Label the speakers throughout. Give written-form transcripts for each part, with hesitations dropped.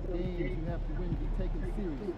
Speaker 1: games you have to win to be taken seriously.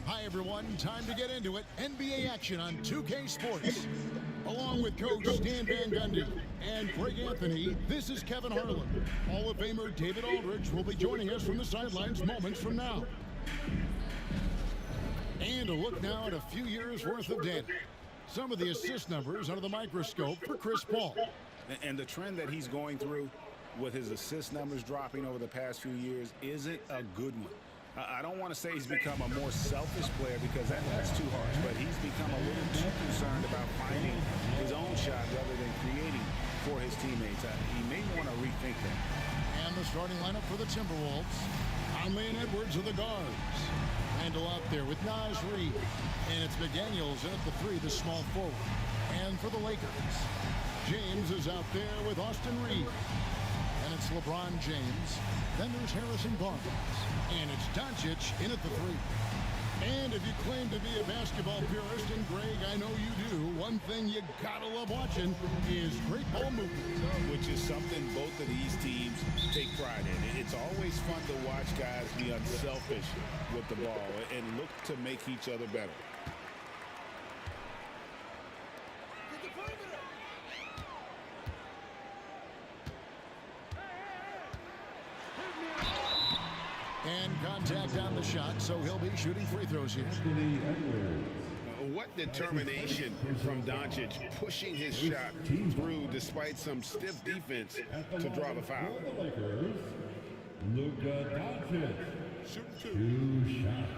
Speaker 2: Hi everyone, time to get into it. NBA action on 2K Sports. Along with Coach Stan Van Gundy and Greg Anthony, this is Kevin Harlan. Hall of Famer David Aldridge will be joining us from the sidelines moments from now. And a look now at a few years worth of data. Some of the assist numbers under the microscope for Chris Paul.
Speaker 3: And the trend that he's going through with his assist numbers dropping over the past few years isn't a good one. I don't want to say he's become a more selfish player because that's too harsh, but he's become a little too concerned about finding his own shot rather than creating for his teammates. He may want to rethink that.
Speaker 2: And the starting lineup for the Timberwolves. Conley and Edwards are the guards. Randall out there with Naz Reid. And it's McDaniels in at the 3, the small forward. And for the Lakers, James is out there with Austin Reeves. And it's LeBron James. Then there's Harrison Barnes. And it's Doncic in at the 3. And if you claim to be a basketball purist, and Greg, I know you do, one thing you gotta love watching is great ball movement.
Speaker 3: Which is something both of these teams take pride in. It's always fun to watch guys be unselfish with the ball and look to make each other better.
Speaker 2: And contact on the shot, so he'll be shooting free throws here.
Speaker 4: What determination from Doncic, pushing his shot through despite some stiff defense to draw the foul.
Speaker 5: Luka Doncic. Shoot 2 shots.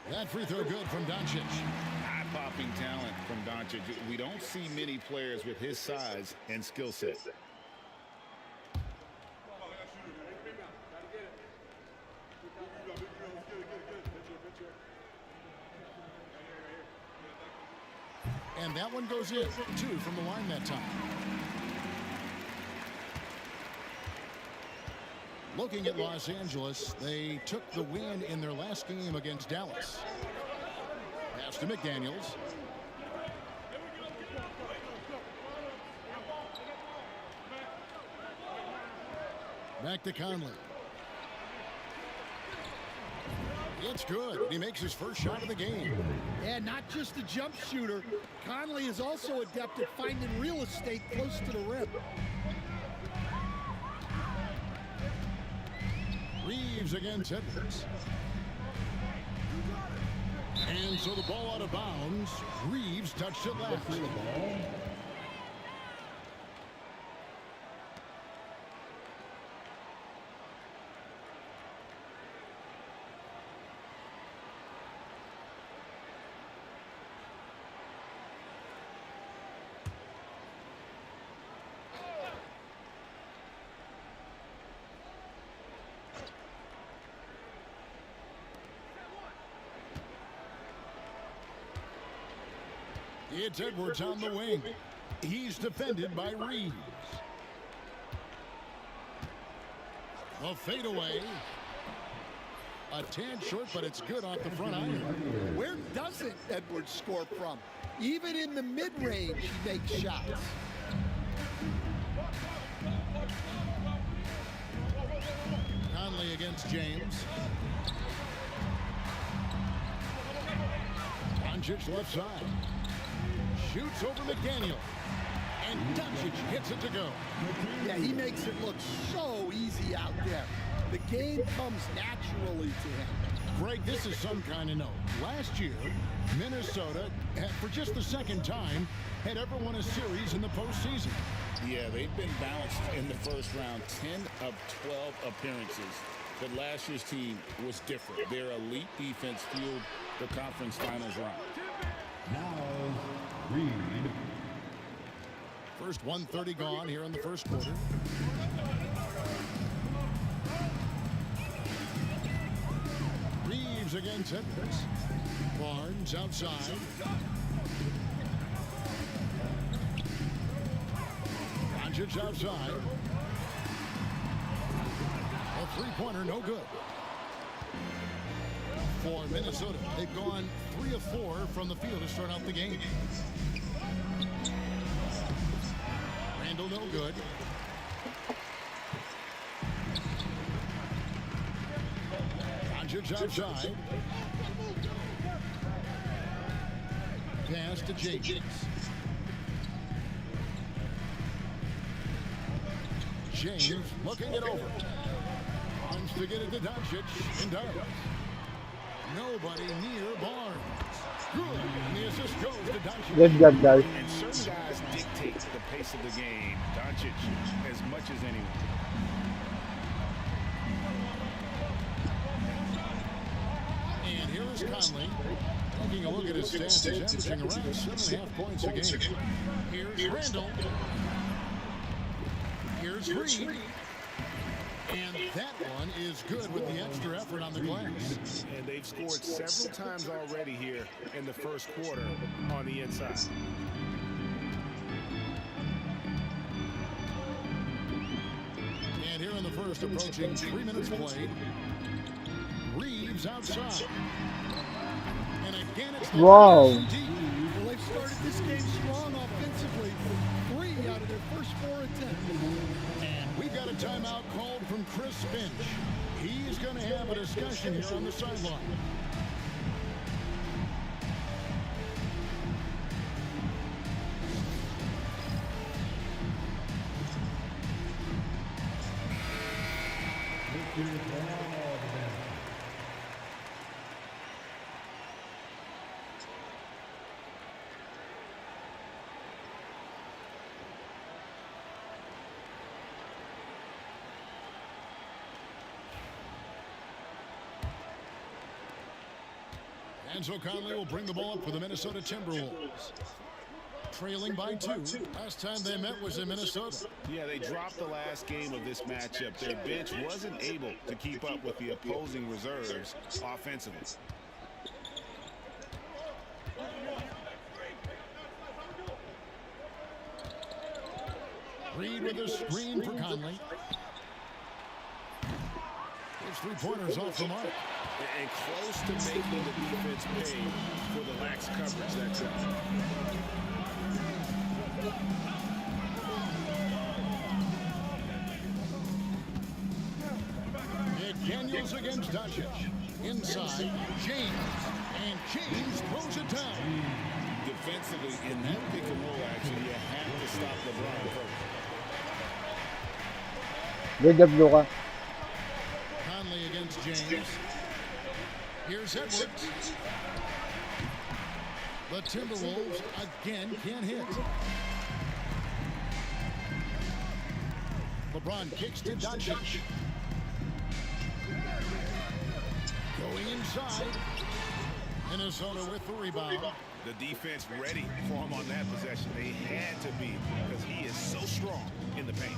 Speaker 2: That free throw good from Doncic.
Speaker 3: Eye-popping talent from Doncic. We don't see many players with his size and skill set.
Speaker 2: And that one goes in. 2 from the line that time. Looking at Los Angeles, they took the win in their last game against Dallas. Pass to McDaniels. Back to Conley. It's good. He makes his first shot of the game.
Speaker 1: And not just a jump shooter, Conley is also adept at finding real estate close to the rim.
Speaker 2: Reeves against Edwards. And so the ball out of bounds. Reeves touched it last. It's Edwards on the wing. He's defended by Reeves. A fadeaway. A tad short, but it's good off the front iron.
Speaker 1: Where doesn't Edwards score from? Even in the mid-range, he makes shots.
Speaker 2: Conley against James. Doncic left side. Shoots over McDaniel. And Doncic hits it to go.
Speaker 1: Yeah, he makes it look so easy out there. The game comes naturally to him.
Speaker 2: Greg, this is some kind of note. Last year, Minnesota, for just the second time, had ever won a series in the postseason.
Speaker 3: Yeah, they've been balanced in the first round, 10 of 12 appearances. But last year's team was different. Their elite defense fueled the conference finals run.
Speaker 5: Now, Reed.
Speaker 2: First 1:30 gone here in the first quarter. Reeves against Edwards. Barnes outside. Doncic outside. A three-pointer, no good. For Minnesota, they've gone 3 of 4 from the field to start out the game. Randall, no good. Doncic outside. Pass to James. James looking it over. Wants to get it to Doncic and does. Nobody near Barnes. Good. And the assist goes to Doncic.
Speaker 6: Good job, guys.
Speaker 3: And certain guys dictate the pace of the game. Doncic as much as anyone.
Speaker 2: And here is Conley. Taking a look at his stats, he's averaging around 7.5 points a game. Here's Randall. Here's Reed. And that one is good with the extra effort on the glass.
Speaker 3: And they've scored several times already here in the first quarter on the inside.
Speaker 2: And here in the first, approaching 3 minutes played. Reeves outside. And again, it's the
Speaker 6: Wow.
Speaker 1: Well, they've started this game strong offensively. 3 out of their first 4 attempts.
Speaker 2: And we've got a timeout called from Chris Finch. He's going to have a discussion here on the sideline. And so Conley will bring the ball up for the Minnesota Timberwolves. Trailing by 2. Last time they met was in Minnesota.
Speaker 3: Yeah, they dropped the last game of this matchup. Their bench wasn't able to keep up with the opposing reserves offensively.
Speaker 2: Reed with a screen for Conley. His three-pointers off the mark.
Speaker 3: And close to making the defense pay for the lax coverage that's out.
Speaker 2: McDaniels against Doncic. Inside, James. And James throws it down.
Speaker 3: Defensively, in that pick and roll action, you have to stop LeBron first.
Speaker 6: Good job, Luka.
Speaker 2: Conley against James. Here's Edwards. The Timberwolves again can't hit. LeBron kicks to Doncic. Going inside. Minnesota with the rebound.
Speaker 3: The defense ready for him on that possession. They had to be because he is so strong in the paint.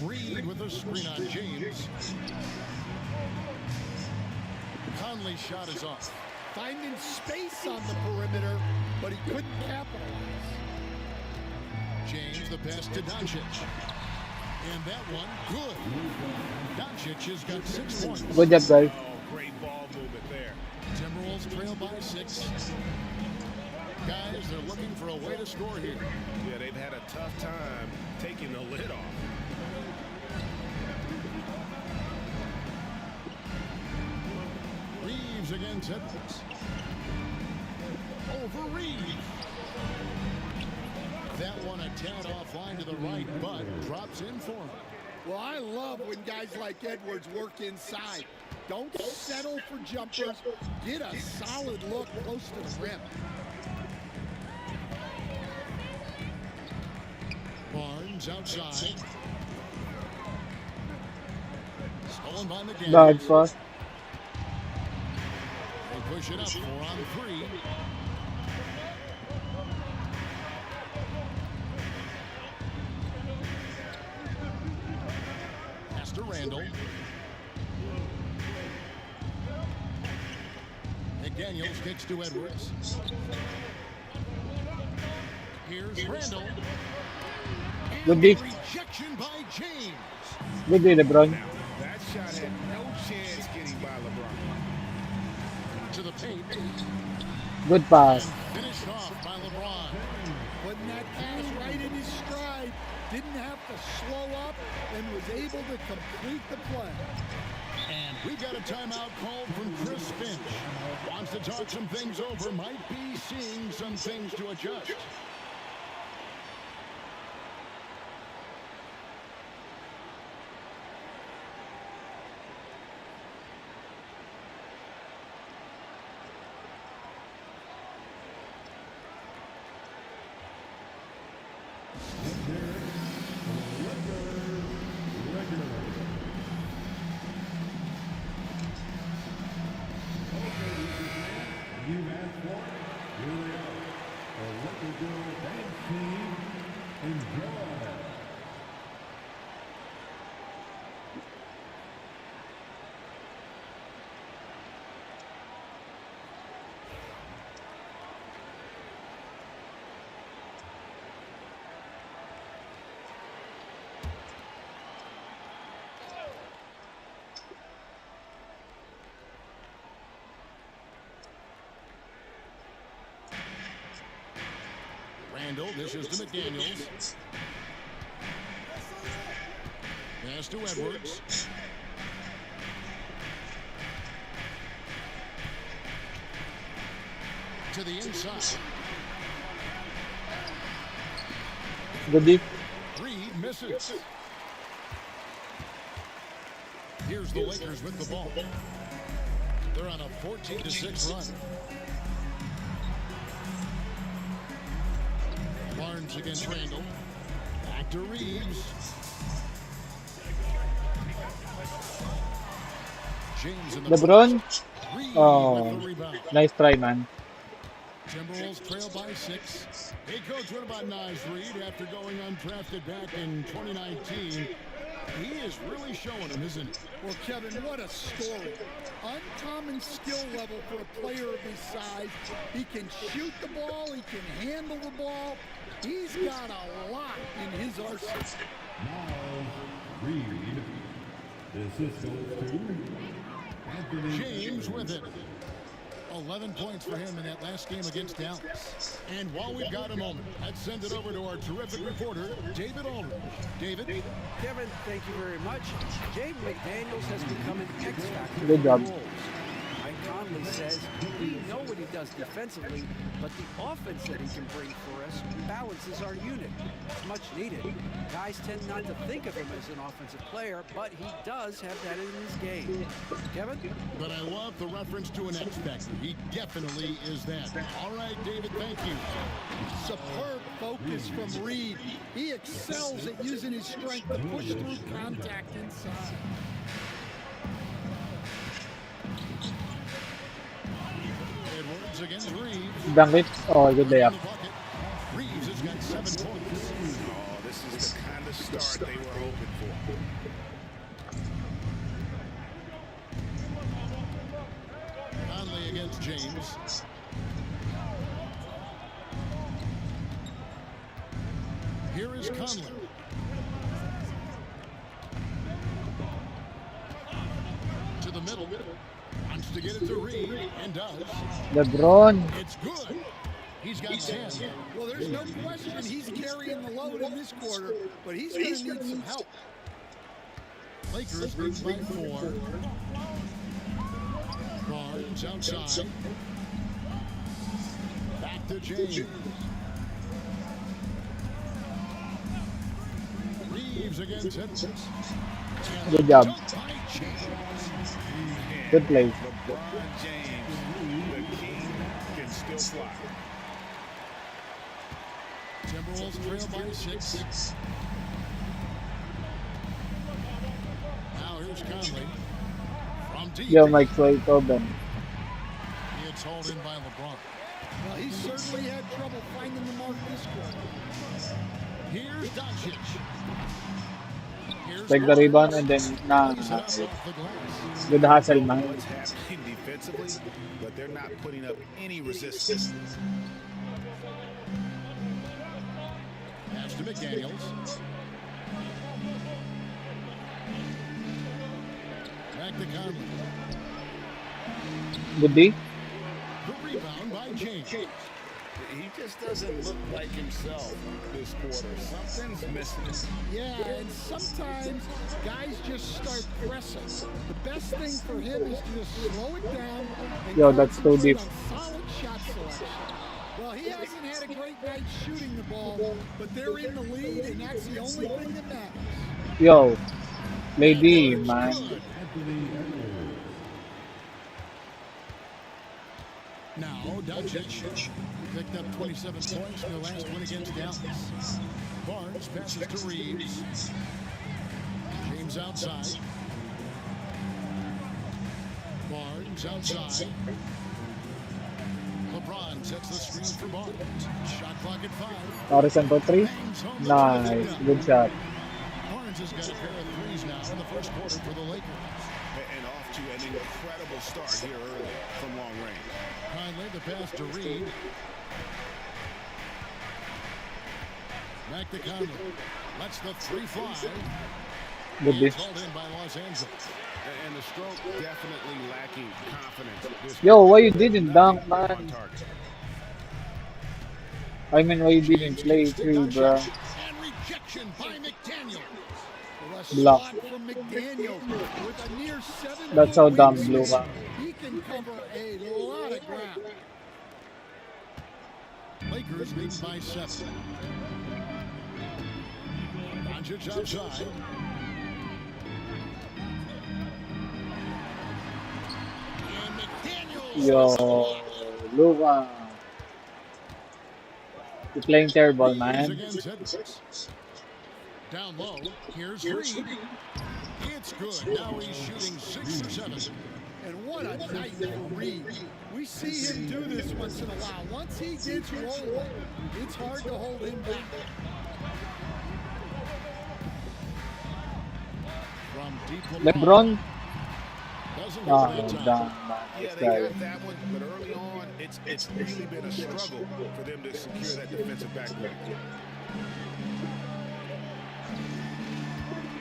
Speaker 2: Reed with a screen on James. Conley's shot is off.
Speaker 1: Finding space on the perimeter, but he couldn't capitalize.
Speaker 2: James, the pass to Doncic. And that one, good. Doncic has got 6 points.
Speaker 6: Good job, guys.
Speaker 3: Oh, great ball movement there.
Speaker 2: Timberwolves trail by 6. Guys, they're looking for a way to score here.
Speaker 3: Yeah, they've had a tough time taking the lid off.
Speaker 2: Reeves against Edwards. Over Reeves. That one a tad offline to the right, but drops in for him.
Speaker 1: Well, I love when guys like Edwards work inside. Don't settle for jumpers. Get a solid look close to the rim.
Speaker 2: Barnes outside. Stolen by McDaniels.
Speaker 6: Bad pass.
Speaker 2: They push it up 4 on 3. Pass to Randall. McDaniels kicks to Edwards. Here's Randall.
Speaker 6: Good D.
Speaker 2: Rejection by James.
Speaker 6: Good D, LeBron.
Speaker 3: Now, that shot had no chance getting by LeBron.
Speaker 2: To the paint.
Speaker 6: Good pass.
Speaker 2: Finished off by LeBron.
Speaker 1: Putting that pass right in his stride. Didn't have to slow up and was able to complete the play.
Speaker 2: And we got a timeout called from Chris Finch. Wants to talk some things over. Might be seeing some things to adjust.
Speaker 5: You've asked for it. Here they are. The Lakers girl dance team. Enjoy.
Speaker 2: Randall dishes to McDaniels. Pass to Edwards. To the inside.
Speaker 6: Good D.
Speaker 2: Reed misses. Here's the Lakers with the ball. They're on a 14-6 run. Barnes against Randall. Back to Reeves. James in the
Speaker 6: LeBron.
Speaker 2: Reed
Speaker 6: Oh,
Speaker 2: with the rebound.
Speaker 6: nice try, man.
Speaker 2: Timberwolves trail by 6. Hey, Coach, what about Naz Reid after going undrafted back in 2019? He is really showing him, isn't he?
Speaker 1: Well, Kevin, what a story. Uncommon skill level for a player of his size. He can shoot the ball. He can handle the ball. He's got a lot in his arsenal.
Speaker 5: Now, Reed. The assist goes to Anthony
Speaker 2: James with it. 11 points for him in that last game against Dallas. And while we've got a moment, let's send it over to our terrific reporter, David Aldridge. David?
Speaker 7: Kevin, thank you very much. James McDaniels has become an X-factor.
Speaker 6: Good job.
Speaker 7: for the Wolves. Mike Conley says we know what he does defensively, but the offense that he can bring for us balances our unit. It's much needed. Guys tend not to think of him as an offensive player, but he does have that in his game. Kevin?
Speaker 2: But I love the reference to an X-Factor. He definitely is that. All right, David, thank you.
Speaker 1: Superb focus from Reed. He excels at using his strength to push through contact inside.
Speaker 2: Edwards against Reeves.
Speaker 6: Dunk it. Oh, good layup.
Speaker 2: Reeves has got 7 points.
Speaker 3: Oh, this is the kind of start they were hoping for.
Speaker 2: James. Here is Conley. To the middle. Wants to get it to Reed and does.
Speaker 6: LeBron.
Speaker 2: It's good. He's got 10.
Speaker 1: Well, there's no question he's carrying the load in this quarter, but he's going to need some help.
Speaker 2: Lakers lead by 4. Barnes outside. Back to James. Reeves against Edwards.
Speaker 6: Good job. Good play.
Speaker 3: LeBron James, the king, can still fly.
Speaker 2: Timberwolves trail by 6. Now here's Conley. From deep.
Speaker 6: Yo, Mike Floyd open.
Speaker 2: It's hauled in by LeBron.
Speaker 1: Well, he certainly had trouble finding the mark this quarter.
Speaker 2: Here's Doncic. Here's
Speaker 6: Take the rebound and then nah.
Speaker 2: Plays it up off the glass.
Speaker 6: Good hustle, man.
Speaker 3: What's happening defensively, but they're not putting up any resistance.
Speaker 2: Pass to McDaniels. Back to Conley.
Speaker 6: Good D.
Speaker 2: The rebound by James.
Speaker 3: He just doesn't look like himself this quarter. Something's missing.
Speaker 1: Yeah, and sometimes guys just start pressing. The best thing for him is to just slow it down and
Speaker 6: Yo, that's too
Speaker 1: concentrate
Speaker 6: deep.
Speaker 1: on solid shot selection. Well, he hasn't had a great night shooting the ball, but they're in the lead, and that's the only thing that matters.
Speaker 6: Yo, lady, man.
Speaker 5: Anthony Edwards.
Speaker 2: Now Doncic picked up 27 points in their last win against Dallas. Barnes passes to Reeves. James outside. Barnes outside. LeBron sets the screen for Barnes. Shot clock at 5.
Speaker 6: Harrison for 3.
Speaker 2: Bangs home the
Speaker 6: Nice.
Speaker 2: three.
Speaker 6: Good shot.
Speaker 2: Barnes has got a pair of threes now in the first quarter for the Lakers.
Speaker 4: And off to an incredible start here early from long range.
Speaker 2: Conley, the pass to Reed. Back to Conley. Lets the 3 fly.
Speaker 6: Good D.
Speaker 2: It's hauled in by Los Angeles.
Speaker 4: And the stroke definitely lacking confidence. This
Speaker 6: Yo, why you didn't dunk,
Speaker 4: on
Speaker 6: man?
Speaker 4: target.
Speaker 6: I mean, why you didn't play 3, bro?
Speaker 2: And rejection by McDaniel.
Speaker 6: Block.
Speaker 1: Shot from McDaniels with a near 7.
Speaker 6: That's how dumb blue was.
Speaker 1: He can cover a lot of ground.
Speaker 2: Lakers lead by 7. Doncic outside. And McDaniels.
Speaker 6: Yo, Luka. You're playing terrible, man.
Speaker 2: Against Edwards. Down low. Here's Reed. It's good. Now he's shooting 6 for 7.
Speaker 1: And what a night for Reed. We see him do this once in a while. Once he gets rolling, it's hard to hold him back.
Speaker 2: From deep
Speaker 6: LeBron.
Speaker 2: Doesn't
Speaker 6: Oh,
Speaker 2: get that time.
Speaker 6: damn, man.
Speaker 4: Yeah,
Speaker 6: This
Speaker 4: they
Speaker 6: guy.
Speaker 4: got that one, but early on, it's really been a struggle for them to secure that defensive backboard.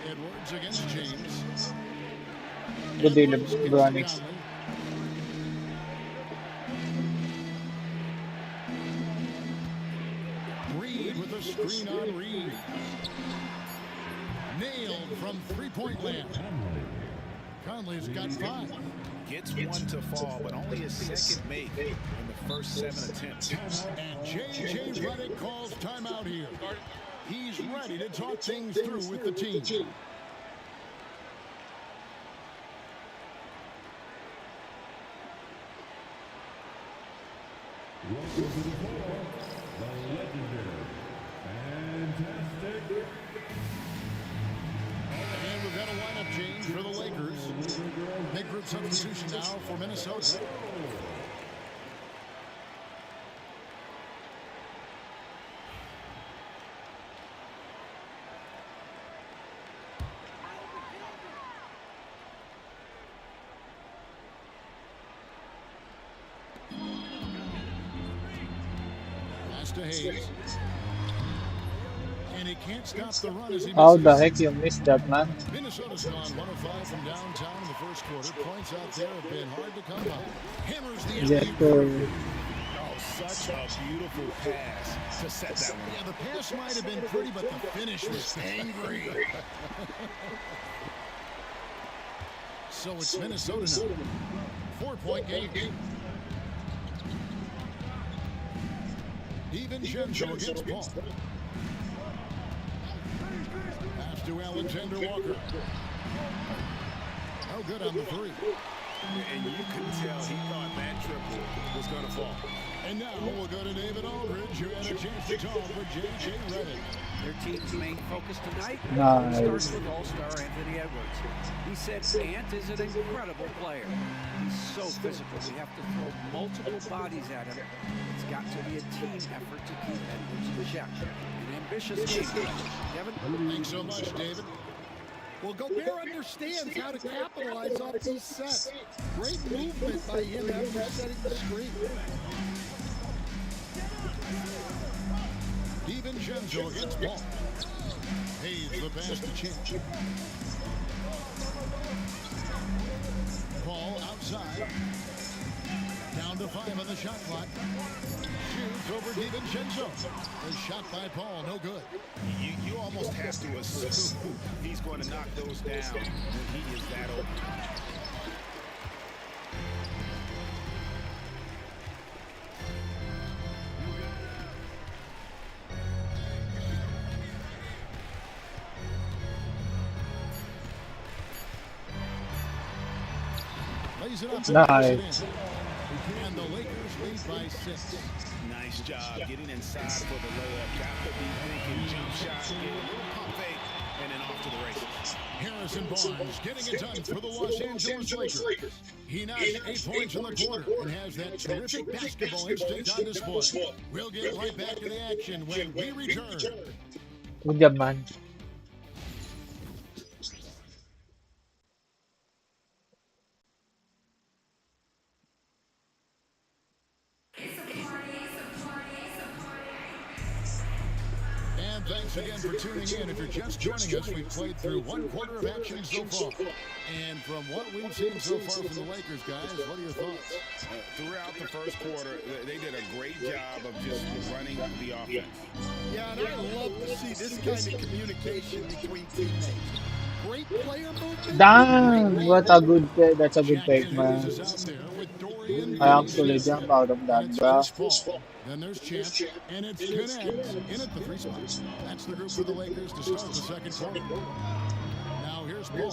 Speaker 2: Edwards against James.
Speaker 6: Good day,
Speaker 2: Edwards gives to
Speaker 6: LeBron.
Speaker 2: Conley. Reed with a screen on Reed. Nailed from three-point land. Conley's got 5.
Speaker 3: Gets one to fall, but only his second make in the first 7 attempts.
Speaker 2: And J.J. Redick calls timeout here. He's ready to talk things through with the team.
Speaker 5: Welcome to the floor, the legendary, fantastic,
Speaker 2: And we've got a lineup change for the Lakers. Big group substitution now for Minnesota. pass to Hayes. And he can't stop the run as he
Speaker 6: How the
Speaker 2: misses.
Speaker 6: heck you missed that, man?
Speaker 2: Minnesota's gone 1 of 5 from downtown in the first quarter. Points out there have been hard to come by. Hammers the
Speaker 6: Yes,
Speaker 2: alley-oop.
Speaker 6: sir.
Speaker 3: Oh, such a beautiful pass to set that one.
Speaker 2: Yeah, the pass might have been pretty, but the finish was angry. So it's Minnesota now. 4-point game. DiVincenzo against Paul. Pass to Alexander Walker. Oh, good on the three.
Speaker 3: And you could tell he thought that triple was going to fall.
Speaker 2: And now we'll go to David Aldridge, who had a chance to talk with J.J. Redick.
Speaker 7: Their team's main focus tonight
Speaker 6: Nice.
Speaker 7: starts with All-Star Anthony Edwards. He said Ant is an incredible player. He's so physical. We have to throw multiple bodies at him. It's got to be a team effort to keep Edwards in check. An ambitious game. Kevin?
Speaker 2: Thanks so much, David.
Speaker 1: Well, Gobert understands how to capitalize off these sets. Great movement by him after setting the screen.
Speaker 2: DiVincenzo against Paul. Hayes the pass to Champ. Paul outside. Down to 5 on the shot clock. Shoots over DiVincenzo. A shot by Paul, no good.
Speaker 3: You almost have to assume he's going to knock those down when he is that open.
Speaker 2: Lays it up.
Speaker 6: Nice.
Speaker 2: And the Lakers lead by 6.
Speaker 3: Nice job getting inside for the layup. Got to be thinking jump shot, get a little pump fake, and then off to the races.
Speaker 2: Harrison Barnes getting it done for the Los Angeles Lakers. He notched 8 points in the quarter and has that terrific basketball instinct on display. We'll get right back to the action when we return.
Speaker 6: Good job, man.
Speaker 2: And thanks again for tuning in. If you're just joining us, we've played through 1 quarter of action so far. And from what we've seen so far from the Lakers, guys, what are your thoughts?
Speaker 3: Throughout the first quarter, they did a great job of just running the offense.
Speaker 1: Yeah, and I love to see this kind of communication between teammates. Great player movement.
Speaker 6: Damn, what a good play. That's a good take, man.
Speaker 2: Is out there with Dorian
Speaker 6: I actually jump out of that, bro.
Speaker 2: Then there's Champ, and it's Connect in at the 3 spot. That's the group for the Lakers to start the second quarter. Now here's Paul.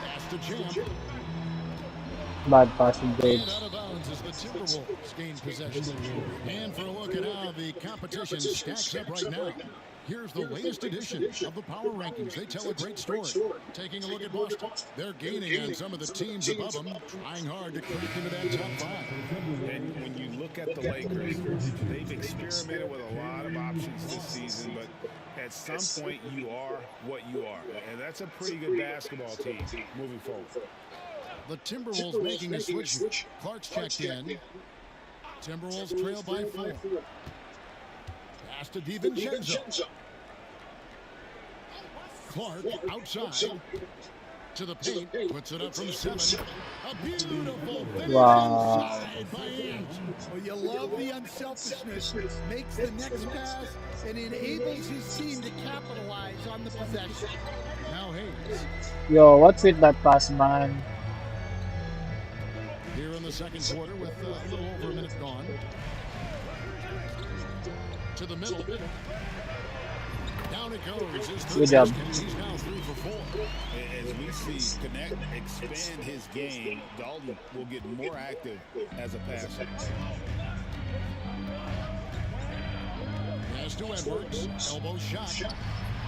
Speaker 2: Pass to Champ.
Speaker 6: Bad passing
Speaker 2: And
Speaker 6: grades.
Speaker 2: out of bounds as the Timberwolves gain possession. And for a look at how the competition stacks up right now, here's the latest edition of the Power Rankings. They tell a great story. Taking a look at Boston, they're gaining on some of the teams above them, trying hard to crack into that top 5.
Speaker 3: And when you look at the Lakers, they've experimented with a lot of options this season, but at some point you are what you are. And that's a pretty good basketball team moving forward.
Speaker 2: The Timberwolves making a switch. Clark's checked in. Timberwolves trail by 4. Pass to DiVincenzo. Clark outside to the paint. Puts it up from 7. A beautiful finish
Speaker 6: Wow.
Speaker 2: inside by Ant.
Speaker 1: Well, you love the unselfishness. Makes the next pass and enables his team to capitalize on the possession.
Speaker 2: Now Hayes.
Speaker 6: Yo, what's with that pass, man?
Speaker 2: Here in the second quarter with a little over a minute gone. To the middle. Down it goes. His
Speaker 6: Good job.
Speaker 2: He's now 3 for 4.
Speaker 3: As we see Connect expand his game, Dalton will get more active as a passer.
Speaker 2: Pass to Edwards. Elbow shot.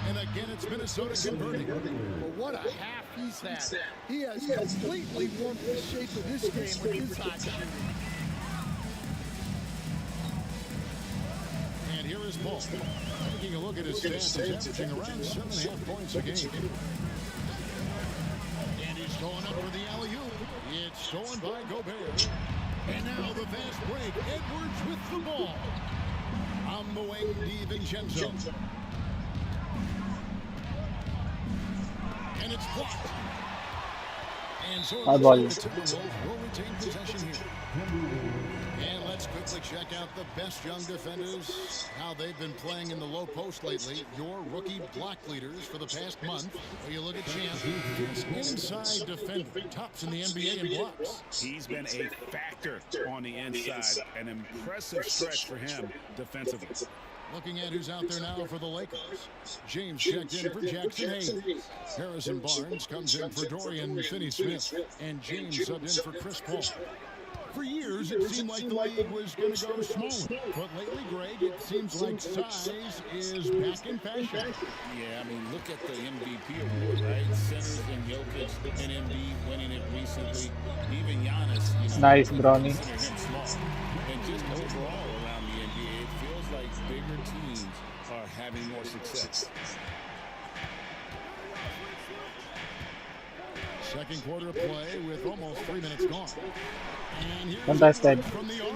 Speaker 2: And again, it's Minnesota converting.
Speaker 1: Well, what a half he's had. He has completely warped the shape of this game with his hot shooting.
Speaker 2: And here is Paul. Taking a look at his stats, he's averaging around 7.5 points a game. for the alley-oop. It's stolen by Gobert. And now the fast break. Edwards with the ball. On the wing, DiVincenzo. And it's blocked. And so
Speaker 6: High ball.
Speaker 2: the Timberwolves will retain possession here. And let's quickly check out the best young defenders, how they've been playing in the low post lately. Your rookie block leaders for the past month. Well, you look at Champ, his inside defender, tops in the NBA in blocks.
Speaker 3: He's been a factor on the inside. An impressive stretch for him defensively.
Speaker 2: Looking at who's out there now for the Lakers. James checked in for Jackson Hayes. Harrison Barnes comes in for Dorian Finney-Smith. And James subbed in for Chris Paul. For years, it seemed like the league was going to go smaller. But lately, Greg, it seems like size is back in fashion.
Speaker 3: Yeah, I mean, look at the MVP award, right? Centers and Jokic and Embiid winning it recently. Even Giannis,
Speaker 6: Nice, Bronny.
Speaker 3: consider him small. And just overall around the NBA, it feels like bigger teams are having more success.
Speaker 2: Second quarter of play with almost 3 minutes gone. And here's
Speaker 6: Contested.
Speaker 2: from the arc.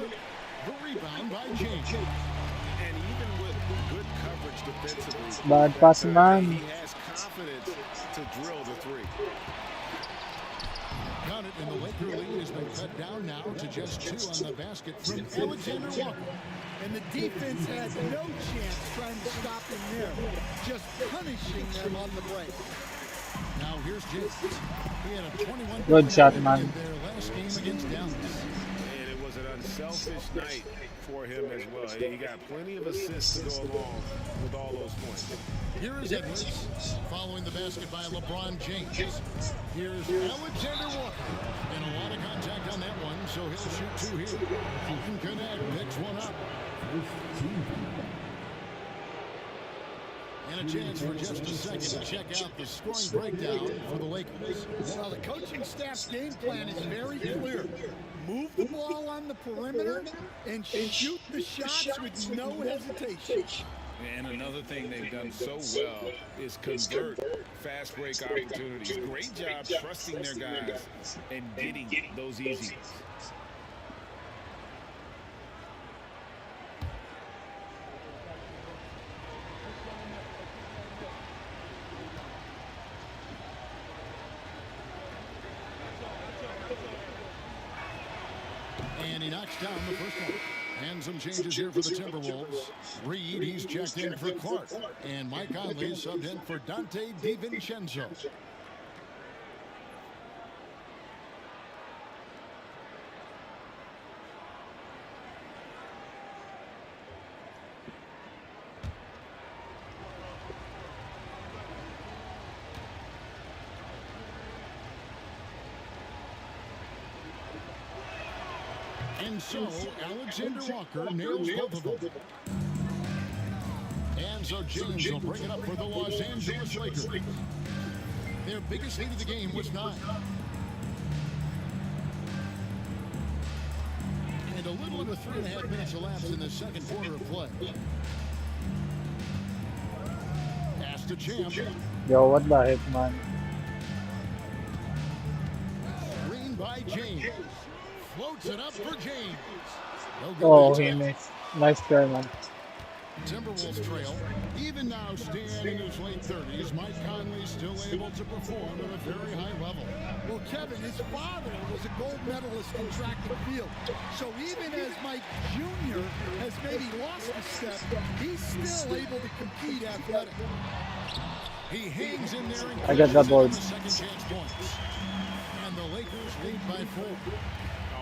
Speaker 2: The rebound by James.
Speaker 4: And even with good coverage defensively,
Speaker 6: Bad pass, man.
Speaker 4: he has confidence to drill the three.
Speaker 2: Got it, and the Laker lead has been cut down now to just 2 on the basket from Alexander Walker.
Speaker 1: And the defense had no chance trying to stop him there, just punishing them on the break.
Speaker 2: Now here's James. He had a 21
Speaker 6: Good shot, man.
Speaker 2: in their last game against Dallas.
Speaker 4: And it was an unselfish night for him as well. He got plenty of assists to go along with all those points.
Speaker 2: Here is Edwards, following the basket by LeBron James. Here's Alexander Walker. And a lot of contact on that one, so he'll shoot 2 here. He can connect, picks one up. And a chance for just a second to check out the scoring breakdown for the Lakers.
Speaker 1: Well, the coaching staff's game plan is very clear. Move the ball on the perimeter and shoot the shots with no hesitation.
Speaker 3: And another thing they've done so well is convert fast break opportunities. Great job trusting their guys and getting those easy ones.
Speaker 2: And he knocks down the first one. And some changes here for the Timberwolves. Reed, he's checked in for Clark. And Mike Conley subbed in for Dante DiVincenzo. And so, Alexander Walker nails both of them. And so James will bring it up for the Los Angeles Lakers. Their biggest lead of the game was 9. And a little over 3.5 minutes elapsed in the second quarter of play. Pass to Champ.
Speaker 6: Yo, what the heck, man?
Speaker 2: Screen by James. Floats it up for James. No good
Speaker 6: Oh,
Speaker 2: there,
Speaker 6: he
Speaker 2: Champ.
Speaker 6: missed. Nice try, man.
Speaker 2: Timberwolves trail. Even now, standing in his late 30s, Mike Conley still able to perform at a very high level.
Speaker 1: Well, Kevin, his father was a gold medalist in track and field. So even as Mike Jr. has maybe lost a step, he's still able to compete athletically.
Speaker 2: He hangs in there and
Speaker 6: I got that board.
Speaker 2: second chance points. And the Lakers lead by 4.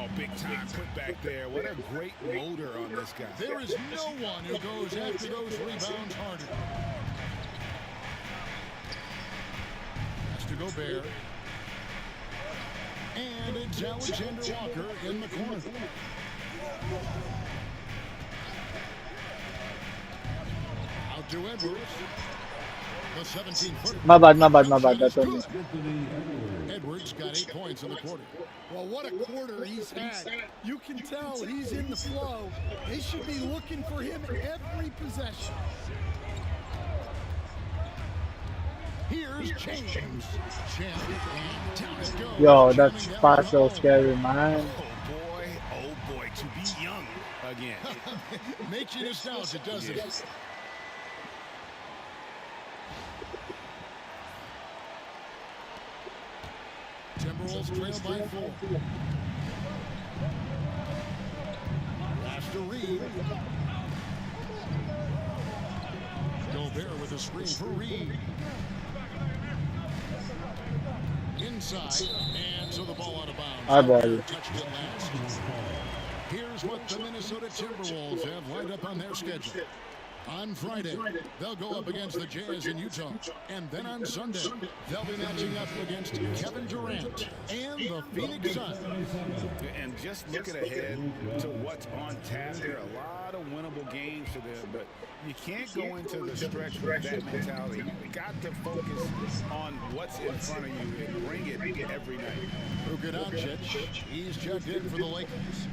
Speaker 4: Oh, big time put back there. What a great motor on this guy.
Speaker 2: There is no one who goes after those rebounds harder. That's to Gobert. And it's Alexander Walker in the corner. Out to Edwards. The 17-footer.
Speaker 6: My bad. That's on me.
Speaker 2: Edwards got 8 points in the quarter.
Speaker 1: Well, what a quarter he's had. You can tell he's in the flow. They should be looking for him every possession.
Speaker 2: Here's James. Champ, and down it goes.
Speaker 6: Yo, that's
Speaker 2: Jamming down
Speaker 6: fast so
Speaker 2: low.
Speaker 6: scary, man.
Speaker 3: Oh boy, to be young again.
Speaker 2: Makes you nostalgic, doesn't it?
Speaker 3: Yes.
Speaker 2: Timberwolves trail by 4. Pass to Reed. Gobert with a screen for Reed. Inside, and so the ball out of bounds.
Speaker 6: I bought
Speaker 2: Gobert
Speaker 6: it.
Speaker 2: touched it last. Here's what the Minnesota Timberwolves have lined up on their schedule. On Friday, they'll go up against the Jazz in Utah. And then on Sunday, they'll be matching up against Kevin Durant and the Phoenix Suns.
Speaker 3: And just looking ahead to what's on tap, there are a lot of winnable games for them, but you can't go into the stretch with that mentality. You got to focus on what's in front of you and bring it every night.
Speaker 2: Luka Doncic, he's checked in for the Lakers.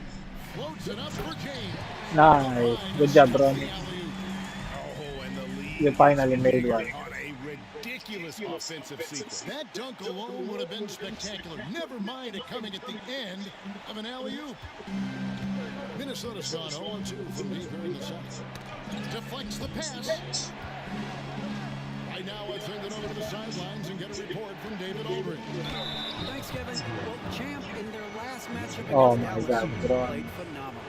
Speaker 2: Floats it up for James.
Speaker 6: Nice. Good job, Ronnie. You finally made one.
Speaker 3: On a ridiculous offensive sequence.
Speaker 2: That dunk alone would have been spectacular. Never mind it coming at the end of an alley-oop. Minnesota's gone 0-2 from deep here in the second. Deflects the pass. Right now, I turn it over to the sidelines and get a report from David Aldridge.
Speaker 7: Thanks, Kevin. Well, Champ in their last matchup
Speaker 6: Oh
Speaker 7: against
Speaker 6: my
Speaker 7: Dallas
Speaker 6: God, bro.
Speaker 7: played phenomenal.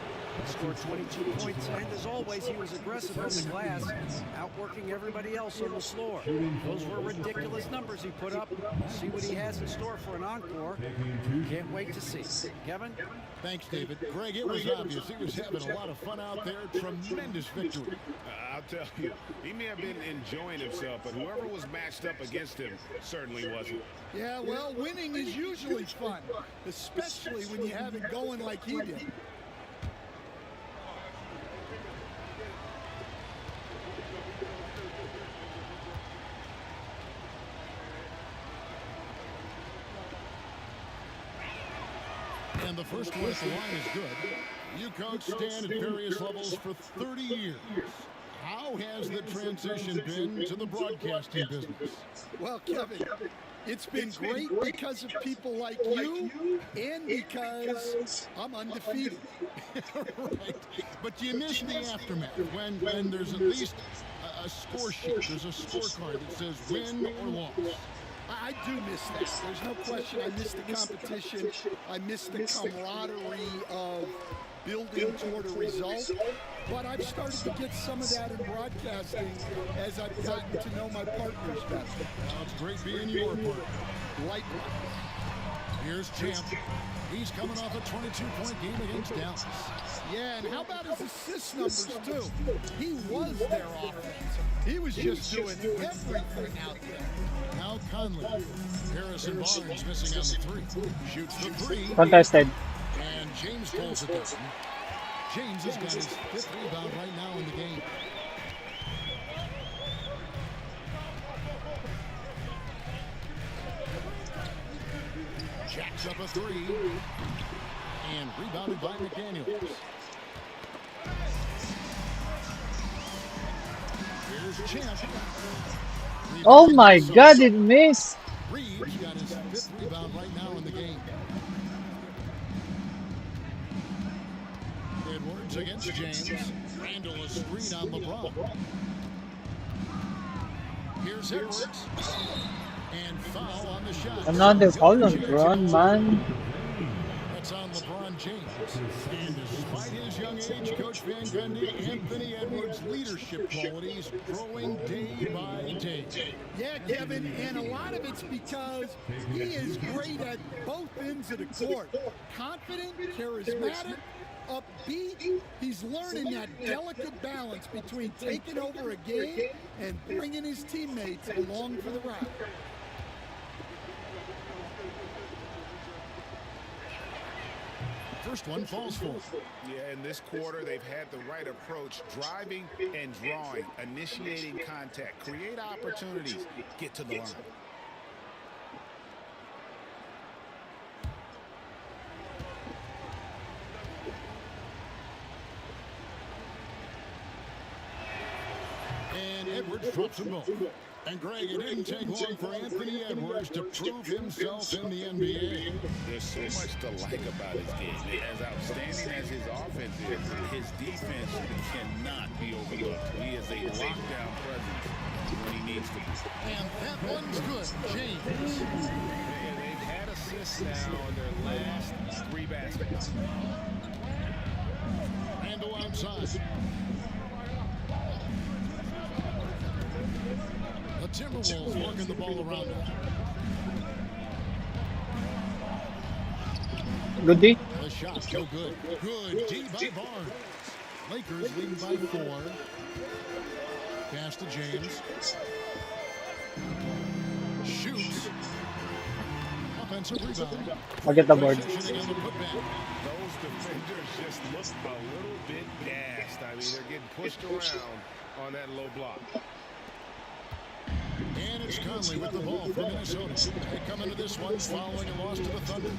Speaker 7: Scored 22 points, and as always, he was aggressive on the glass, outworking everybody else on the floor. Those were ridiculous numbers he put up. See what he has in store for an encore. Can't wait to see. Kevin?
Speaker 2: Thanks, David. Greg, it was obvious. He was having a lot of fun out there. Tremendous victory.
Speaker 3: I'll tell you, he may have been enjoying himself, but whoever was matched up against him certainly wasn't.
Speaker 1: Yeah, well, winning is usually fun, especially when you have it going like he did.
Speaker 2: And the first one at the line is good. You coach Stan at various levels for 30 years. How has the transition been to the broadcasting business?
Speaker 1: Well, Kevin, it's been great because of people like you and because I'm undefeated.
Speaker 2: Right. But you miss the aftermath when there's at least a score sheet. There's a scorecard that says win or loss.
Speaker 1: I do miss that. There's no question. I miss the competition. I miss the camaraderie of building toward a result. But I've started to get some of that in broadcasting as I've gotten to know my partners better.
Speaker 2: Now it's great being your partner.
Speaker 1: Likewise.
Speaker 2: Here's Champ. He's coming off a 22-point game against Dallas.
Speaker 1: Yeah, and how about his assist numbers, too? He was their offense. He was just doing everything out there.
Speaker 2: Now Conley. Harrison Barnes missing on the 3. Shoots the 3.
Speaker 6: Contested.
Speaker 2: And James pulls it down. James has got his 5th rebound right now in the game. Jacks up a 3. And rebounded by McDaniels. Here's Champ.
Speaker 6: Oh my God, it missed.
Speaker 2: Reed's got his 5th rebound right now in the game. Edwards against James. Randall a screen on LeBron. Here's Edwards. And foul on the shot.
Speaker 6: Another foul on LeBron, man.
Speaker 2: That's on LeBron James. And despite his young age, Coach Van Gundy, Anthony Edwards' leadership qualities growing day by day.
Speaker 1: Yeah, Kevin, and a lot of it's because he is great at both ends of the court. Confident, charismatic, upbeat. He's learning that delicate balance between taking over a game and bringing his teammates along for the ride.
Speaker 2: First one falls for.
Speaker 3: Yeah, in this quarter, they've had the right approach, driving and drawing, initiating contact, create opportunities, get to the line.
Speaker 2: And Edwards drops them both. And Greg, it didn't take long for Anthony Edwards to prove himself in the NBA.
Speaker 3: There's so much to like about his game. As outstanding as his offense is, his defense cannot be overlooked. He is a lockdown presence when he needs to be.
Speaker 2: And that one's good, James.
Speaker 3: And they've had assists now on their last 3 baskets.
Speaker 2: Handle outside. The Timberwolves working the ball around him.
Speaker 6: Good D.
Speaker 2: The shot, no good. Good D by Barnes. Lakers leading by 4. Pass to James. Shoots. Offensive rebound.
Speaker 6: I'll get the board.
Speaker 2: Positioning on the putback.
Speaker 3: Those defenders just look a little bit gassed. I mean, they're getting pushed around on that low block.
Speaker 2: And it's Conley with the ball for Minnesota. They come into this one following a loss to the Thunder.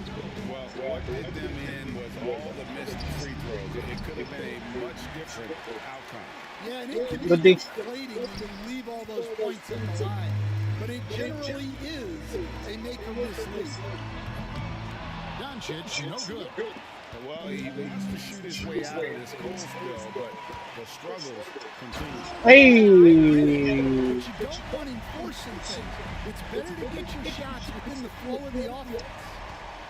Speaker 3: Well, what did them in was all the missed free throws. It could have been a much different outcome.
Speaker 1: Yeah, and it can
Speaker 6: Good
Speaker 1: be
Speaker 6: D.
Speaker 1: deflating when you leave all those points in the line. But it generally is a make or miss lead.
Speaker 2: Doncic, no good.
Speaker 3: Well, he needs to shoot his way out of this cold spell, but the struggles continue.
Speaker 6: Hey.
Speaker 1: But you don't want him forcing things. It's better to get your shots within the flow of the offense.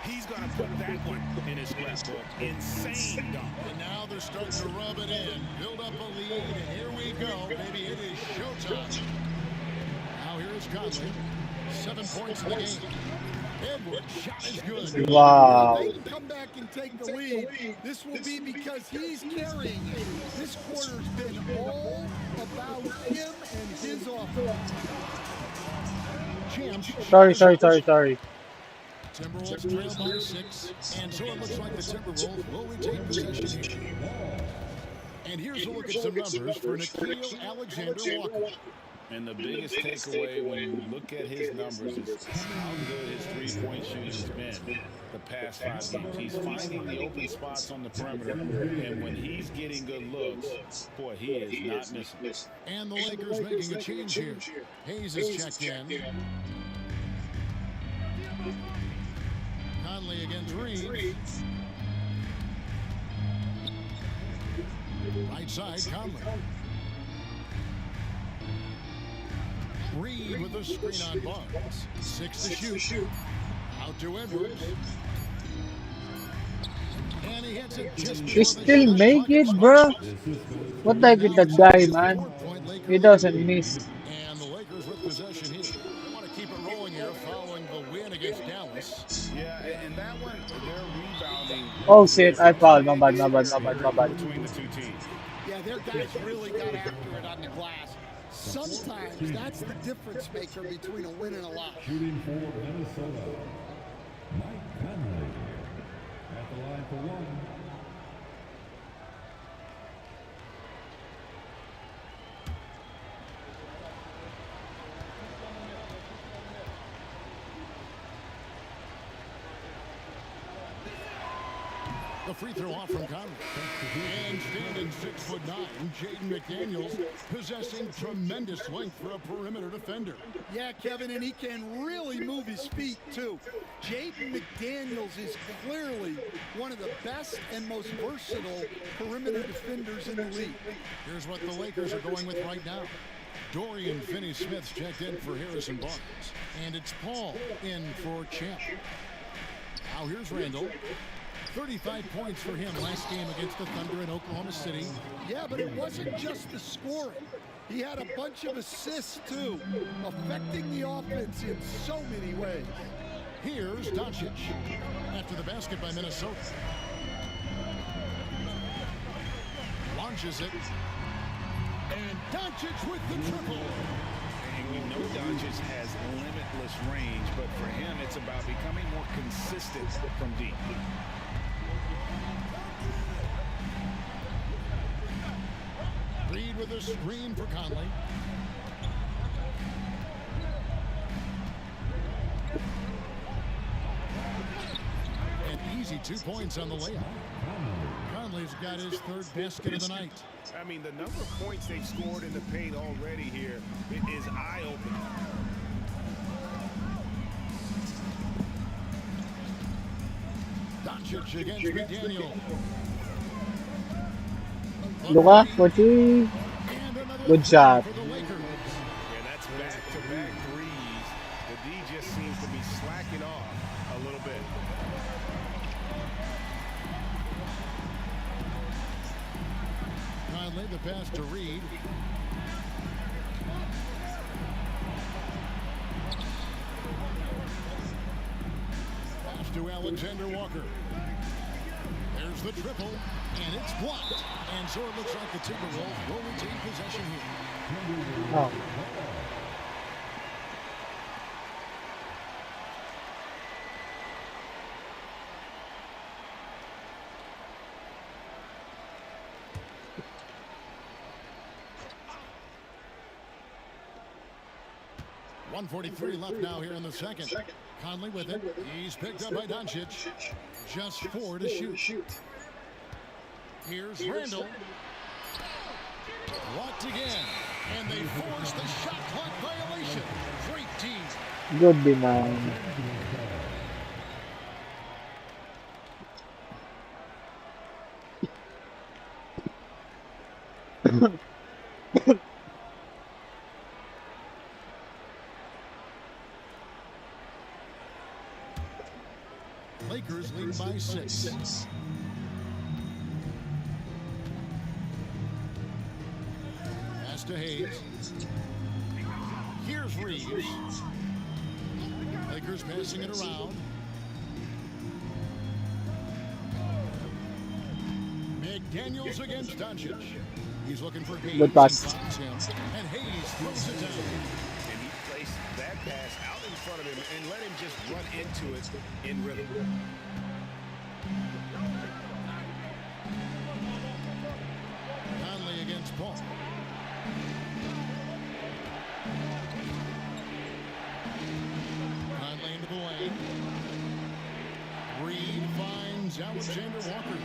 Speaker 3: He's going to put that one in his scrapbook. Insane dunk.
Speaker 2: And now they're starting to rub it in, build up a lead, and here we go. Maybe it is showtime. Now here is Conley. 7 points in the game. Edwards, shot is good.
Speaker 6: Wow.
Speaker 1: If they can come back and take the lead, this will be because he's carrying it. This quarter's been all about him and his offense.
Speaker 6: Sorry.
Speaker 2: Timberwolves trail by 6, and so it looks like the Timberwolves will retain possession here. And here's a look at some numbers for Nickeil Alexander-Walker.
Speaker 3: And the biggest takeaway when you look at his numbers is how good his three-point shooting has been the past 5 games. He's finding the open spots on the perimeter, and when he's getting good looks, boy, he is not missing.
Speaker 2: And the Lakers making a change here. Hayes is checked in. Conley against Reed. Right side, Conley. Reed with a screen on Barnes. 6 to shoot. Out to Edwards. And he hits it just
Speaker 6: He still make it, bro. What the heck with that guy, man? He doesn't miss.
Speaker 2: And the Lakers with possession here. They want to keep it rolling here following the win against Dallas.
Speaker 3: Yeah, and that one, they're rebounding.
Speaker 6: Oh shit, I fouled. My bad.
Speaker 3: Between the two teams.
Speaker 1: Yeah, their guys really got after it on the glass. Sometimes that's the difference maker between a win and a loss.
Speaker 5: Shooting for Minnesota, Mike Conley at the line for 1.
Speaker 2: The free throw off from Conley. And standing 6'9", Jaden McDaniels possessing tremendous length for a perimeter defender.
Speaker 1: Yeah, Kevin, and he can really move his feet, too. Jaden McDaniels is clearly one of the best and most versatile perimeter defenders in the league.
Speaker 2: Here's what the Lakers are going with right now. Dorian Finney-Smith's checked in for Harrison Barnes. And it's Paul in for Champ. Now here's Randall. 35 points for him last game against the Thunder in Oklahoma City.
Speaker 1: Yeah, but it wasn't just the scoring. He had a bunch of assists, too, affecting the offense in so many ways.
Speaker 2: Here's Doncic after the basket by Minnesota. Launches it. And Doncic with the triple.
Speaker 3: And we know Doncic has limitless range, but for him, it's about becoming more consistent from deep.
Speaker 2: Reed with a screen for Conley. An easy 22 points on the layup. Conley's got his third basket of the night.
Speaker 3: I mean, the number of points they've scored in the paint already here is eye-opening.
Speaker 2: Doncic against McDaniel.
Speaker 6: Luka, Kochi. Good shot.
Speaker 3: Yeah, that's back-to-back threes. The D just seems to be slacking off a little bit.
Speaker 2: Conley, the pass to Reed. Pass to Alexander Walker. There's the triple, and it's blocked. And so it looks like the Timberwolves will retain possession here.
Speaker 6: Oh.
Speaker 2: .143 left now here in the second. Conley with it. He's picked up by Doncic. Just 4 to shoot. Here's Randall. Blocked again. And they force the shot clock violation. Great team.
Speaker 6: Good demand.
Speaker 2: Lakers lead by 6. Pass to Hayes. Here's Reeves. Lakers passing it around. McDaniels against Doncic. He's looking for Hayes.
Speaker 6: Good pass.
Speaker 2: And Hayes throws it down.
Speaker 3: And he placed that pass out in front of him and let him just run into it in rhythm.
Speaker 2: Conley against Paul. Conley into the lane. Reed finds Alexander Walker.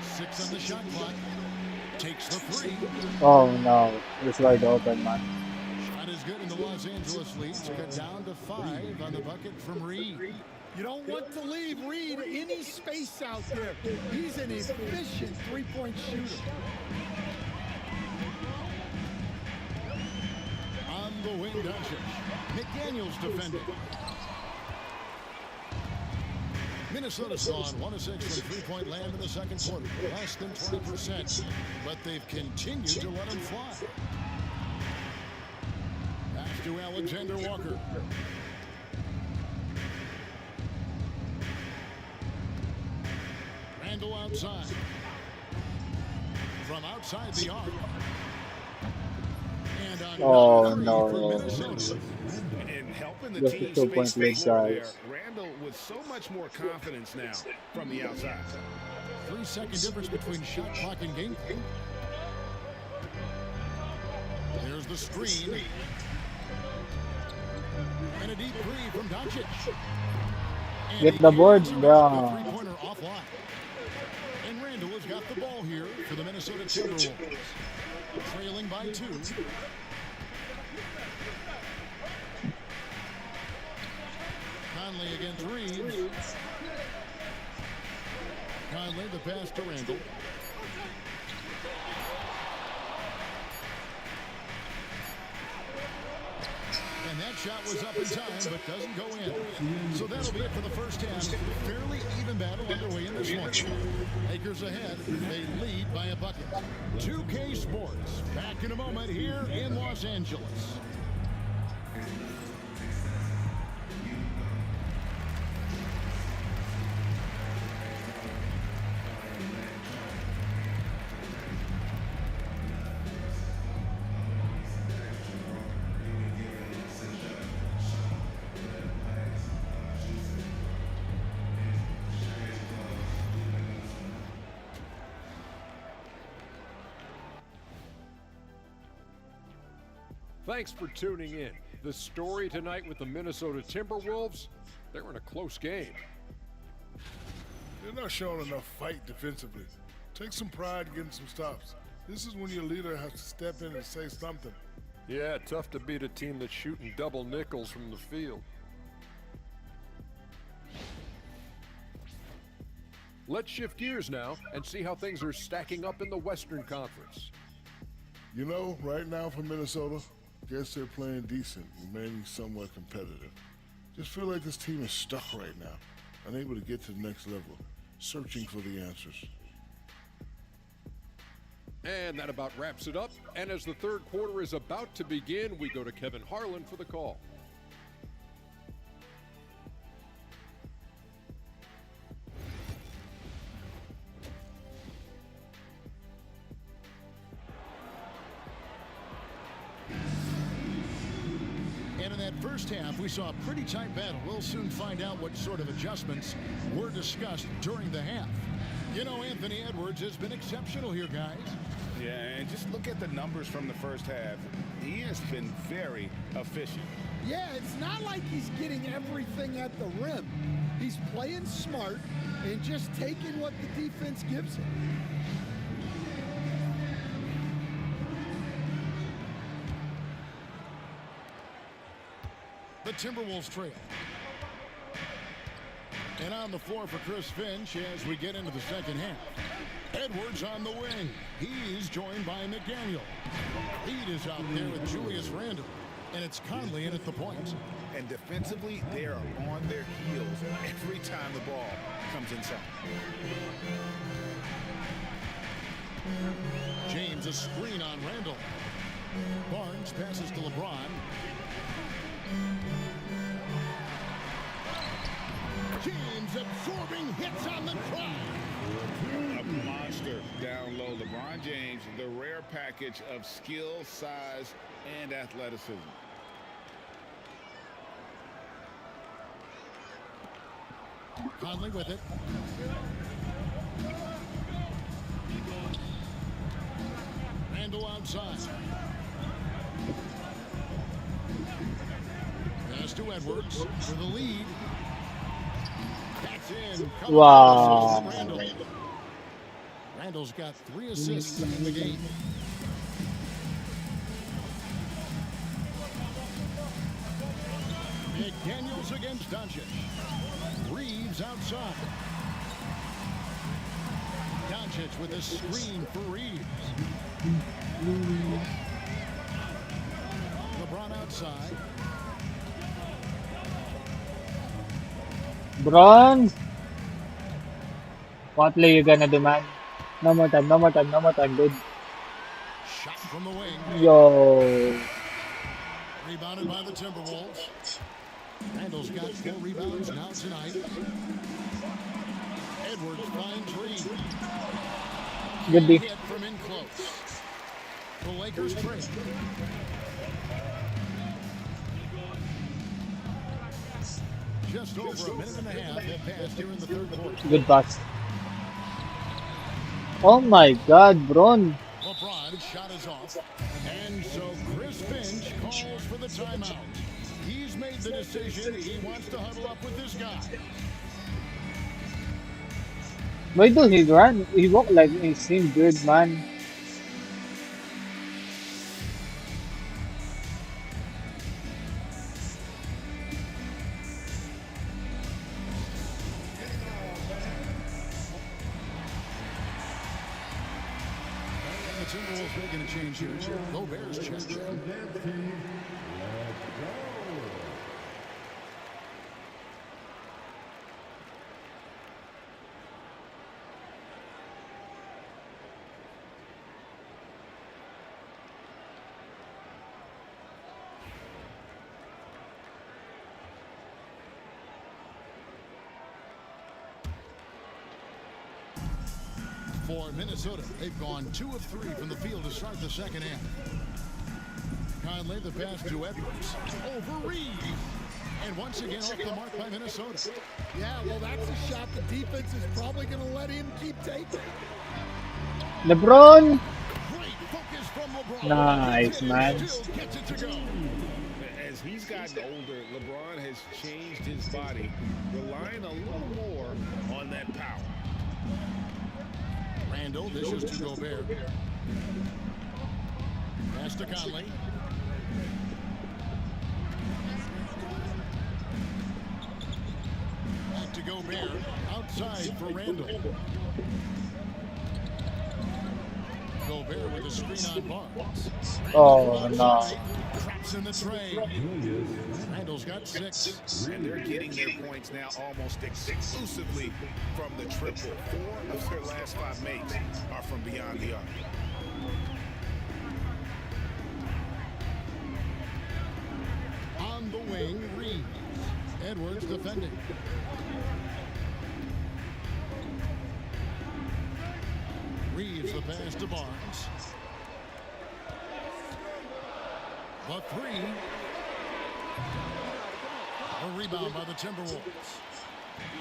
Speaker 2: Six on the shot clock. Takes the three.
Speaker 6: Oh no, it's wide open, man.
Speaker 2: Shot is good, and the Los Angeles leads cut down to 5 on the bucket from Reed.
Speaker 1: You don't want to leave Reed any space out there. He's an efficient three-point shooter.
Speaker 2: On the wing, Doncic. McDaniels defending. Minnesota's gone 1 of 6 from three-point land in the second quarter. Less than 20%, but they've continued to let them fly. Pass to Alexander Walker. Randall outside. From outside the arc. And on
Speaker 6: Oh,
Speaker 2: three
Speaker 6: no.
Speaker 2: for Minnesota.
Speaker 3: And helping the
Speaker 6: Just a
Speaker 3: team
Speaker 6: 2-point
Speaker 3: space the
Speaker 6: lead,
Speaker 3: floor there.
Speaker 6: guys.
Speaker 3: Randall with so much more confidence now from the outside.
Speaker 2: 3-second difference between shot clock and game clock. There's the screen. And a deep three from Doncic. And
Speaker 6: Get
Speaker 2: he
Speaker 6: the boards,
Speaker 2: gets
Speaker 6: bro.
Speaker 2: the three-pointer offline. And Randall has got the ball here for the Minnesota Timberwolves. Trailing by 2. Conley against Reeves. Conley, the pass to Randall. And that shot was up in time, but doesn't go in. So that'll be it for the first half. Fairly even battle underway in this one. Lakers ahead. They lead by a bucket. 2K Sports. Back in a moment here in Los Angeles.
Speaker 8: Thanks for tuning in. The story tonight with the Minnesota Timberwolves, they're in a close game.
Speaker 9: They're not showing enough fight defensively. Take some pride getting some stops. This is when your leader has to step in and say something.
Speaker 8: Yeah, tough to beat a team that's shooting double nickels from the field. Let's shift gears now and see how things are stacking up in the Western Conference.
Speaker 9: You know, right now for Minnesota, guess they're playing decent, remaining somewhat competitive. Just feel like this team is stuck right now, unable to get to the next level, searching for the answers.
Speaker 8: And that about wraps it up. And as the third quarter is about to begin, we go to Kevin Harlan for the call.
Speaker 2: And in that first half, we saw a pretty tight battle. We'll soon find out what sort of adjustments were discussed during the half. You know, Anthony Edwards has been exceptional here, guys.
Speaker 3: Yeah, and just look at the numbers from the first half. He has been very efficient.
Speaker 1: Yeah, it's not like he's getting everything at the rim. He's playing smart and just taking what the defense gives him.
Speaker 2: The Timberwolves trail. And on the floor for Chris Finch as we get into the second half. Edwards on the wing. He's joined by McDaniel. Reed is out there with Julius Randle. And it's Conley in at the point.
Speaker 3: And defensively, they are on their heels every time the ball comes inside.
Speaker 2: James, a screen on Randle. Barnes passes to LeBron. James absorbing hits on the drive.
Speaker 4: A monster down low. LeBron James, the rare package of skill, size, and athleticism.
Speaker 2: Conley with it. Randle outside. Pass to Edwards for the lead. That's in.
Speaker 6: Wow.
Speaker 2: Randle's got 3 assists in the game. McDaniels against Doncic. Reeves outside. Doncic with a screen for Reeves. LeBron outside.
Speaker 6: Bron, what play you gonna do, man? No more time, no more time, no more time, dude.
Speaker 2: Shot from the wing.
Speaker 6: Yo.
Speaker 2: Rebounded by the Timberwolves. Randle's got 4 rebounds now tonight. Edwards finds Reed.
Speaker 6: Good D.
Speaker 2: Hit from in close. The Lakers trade. Just over a minute and a half have passed here in the third quarter.
Speaker 6: Good pass. Oh my God, Bron.
Speaker 2: LeBron's shot is off. And so Chris Finch calls for the timeout. He's made the decision. He wants to huddle up with this guy.
Speaker 6: Why do he run? He walk like he seemed good, man.
Speaker 2: The Timberwolves making a change here. Gobert's checked in. For Minnesota, they've gone 2 of 3 from the field to start the second half. Conley the pass to Edwards. Over Reed. And once again off the mark by Minnesota.
Speaker 1: Yeah, well, that's a shot the defense is probably going to let him keep taking.
Speaker 6: LeBron.
Speaker 2: Great focus from LeBron.
Speaker 6: Nice, man.
Speaker 2: Still gets it to go.
Speaker 3: As
Speaker 4: he's gotten older, LeBron has changed his body, relying a little more on that power.
Speaker 2: Randall dishes to Gobert. Pass to Conley. Back to Gobert. Outside for Randall. Gobert with a screen on Barnes.
Speaker 6: Oh, no.
Speaker 2: Traps in the tray. Randall's got 6.
Speaker 3: And they're getting their points now almost exclusively from the triple. 4 of their last 5 makes are from beyond the arc.
Speaker 2: On the wing, Reeves. Edwards defending. Reeves the pass to Barnes. The 3. A rebound by the Timberwolves.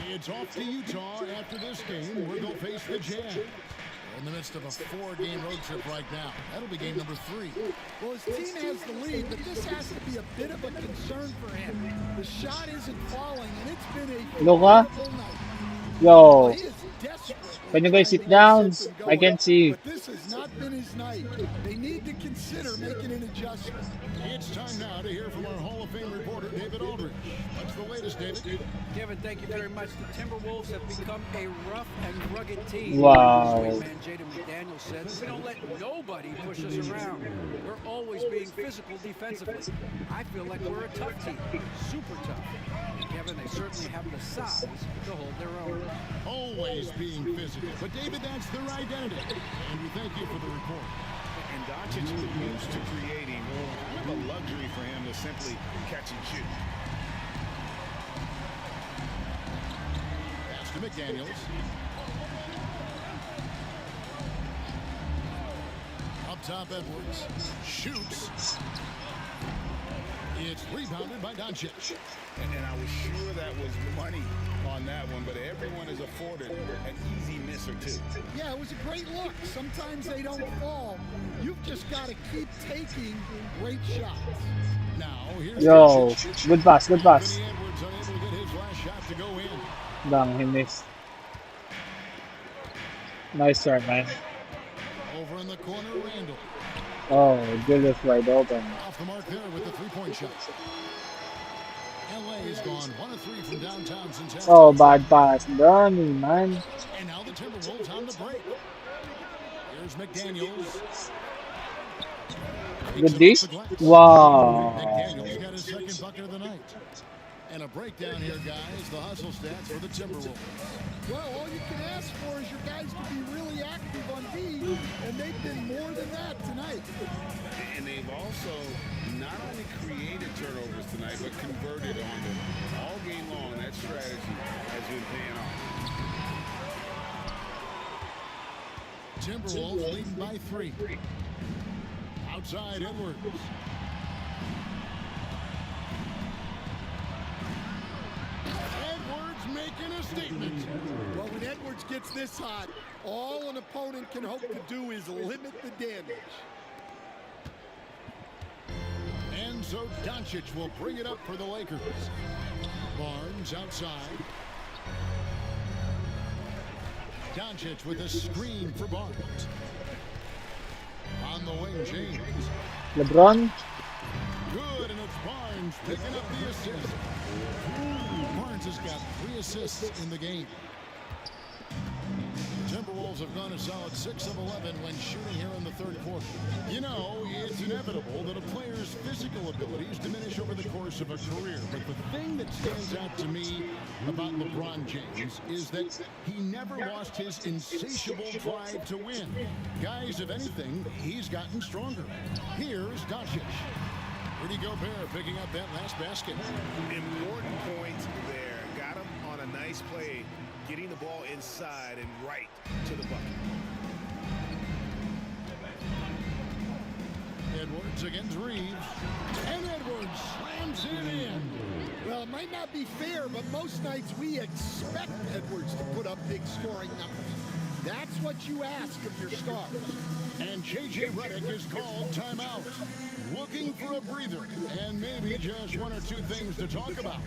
Speaker 2: It's off to Utah after this game, where they'll face the Jazz. In the midst of a 4-game road trip right now. That'll be game number 3.
Speaker 1: Well, his team has the lead, but this has to be a bit of a concern for him. The shot isn't falling, and it's been a
Speaker 6: Luka?
Speaker 1: horrible night.
Speaker 6: Yo.
Speaker 1: He is desperate.
Speaker 6: Can you guys sit down? I can see.
Speaker 1: But this has not been his night. They need to consider making an adjustment.
Speaker 2: It's time now to hear from our Hall of Fame reporter, David Aldridge. What's the latest, David?
Speaker 7: Kevin, thank you very much. The Timberwolves have become a rough and rugged team.
Speaker 6: Wow.
Speaker 7: Swing man Jaden McDaniels said, we don't let nobody push us around. We're always being physical defensively. I feel like we're a tough team, super tough. And Kevin, they certainly have the size to hold their own.
Speaker 2: Always being physical. But David, that's their identity. And we thank you for the report.
Speaker 3: And Doncic is used to creating a luxury for him to simply catch and shoot.
Speaker 2: Pass to McDaniels. Up top, Edwards. Shoots. It's rebounded by Doncic.
Speaker 3: And I was sure that was money on that one, but everyone is afforded an easy miss or two.
Speaker 1: Yeah, it was a great look. Sometimes they don't fall. You've just got to keep taking great shots.
Speaker 2: Now, here's
Speaker 6: Yo.
Speaker 2: Doncic.
Speaker 6: Good pass, good pass.
Speaker 2: Anthony Edwards unable to get his last shot to go in.
Speaker 6: Dang, he missed. Nice start, man.
Speaker 2: Over in the corner, Randall.
Speaker 6: Oh, Julius wide open.
Speaker 2: Off the mark there with the 3-point shot. LA has gone 1 of 3 from downtown since halftime.
Speaker 6: Oh, bad pass. Donnie, man.
Speaker 2: And now the Timberwolves on the break. Here's McDaniels.
Speaker 6: Good D? Wow.
Speaker 2: McDaniels got his second bucket of the night. And a breakdown here, guys. The hustle stats for the Timberwolves.
Speaker 1: Well, all you can ask for is your guys to be really active on D, and they've been more than that tonight.
Speaker 4: And they've also not only created turnovers tonight, but converted on them. All game long, that strategy has been paying off.
Speaker 2: Timberwolves leading by 3. Outside, Edwards. Edwards making a statement.
Speaker 1: Well, when Edwards gets this hot, all an opponent can hope to do is limit the damage.
Speaker 2: And so Doncic will bring it up for the Lakers. Barnes outside. Doncic with a screen for Barnes. On the wing, James.
Speaker 6: LeBron.
Speaker 2: Good, and it's Barnes picking up the assist. Barnes has got 3 assists in the game. The Timberwolves have gone a solid 6 of 11 when shooting here in the third quarter. You know, it's inevitable that a player's physical abilities diminish over the course of a career. But the thing that stands out to me about LeBron James is that he never lost his insatiable drive to win. Guys, if anything, he's gotten stronger. Here's Doncic. Rudy Gobert picking up that last basket.
Speaker 3: Important points there. Got him on a nice play, getting the ball inside and right to the bucket.
Speaker 2: Edwards against Reeves. And Edwards slams it in.
Speaker 1: Well, it might not be fair, but most nights we expect Edwards to put up big scoring numbers. That's what you ask of your stars.
Speaker 2: And J.J. Redick is called timeout. Looking for a breather and maybe just one or two things to talk about.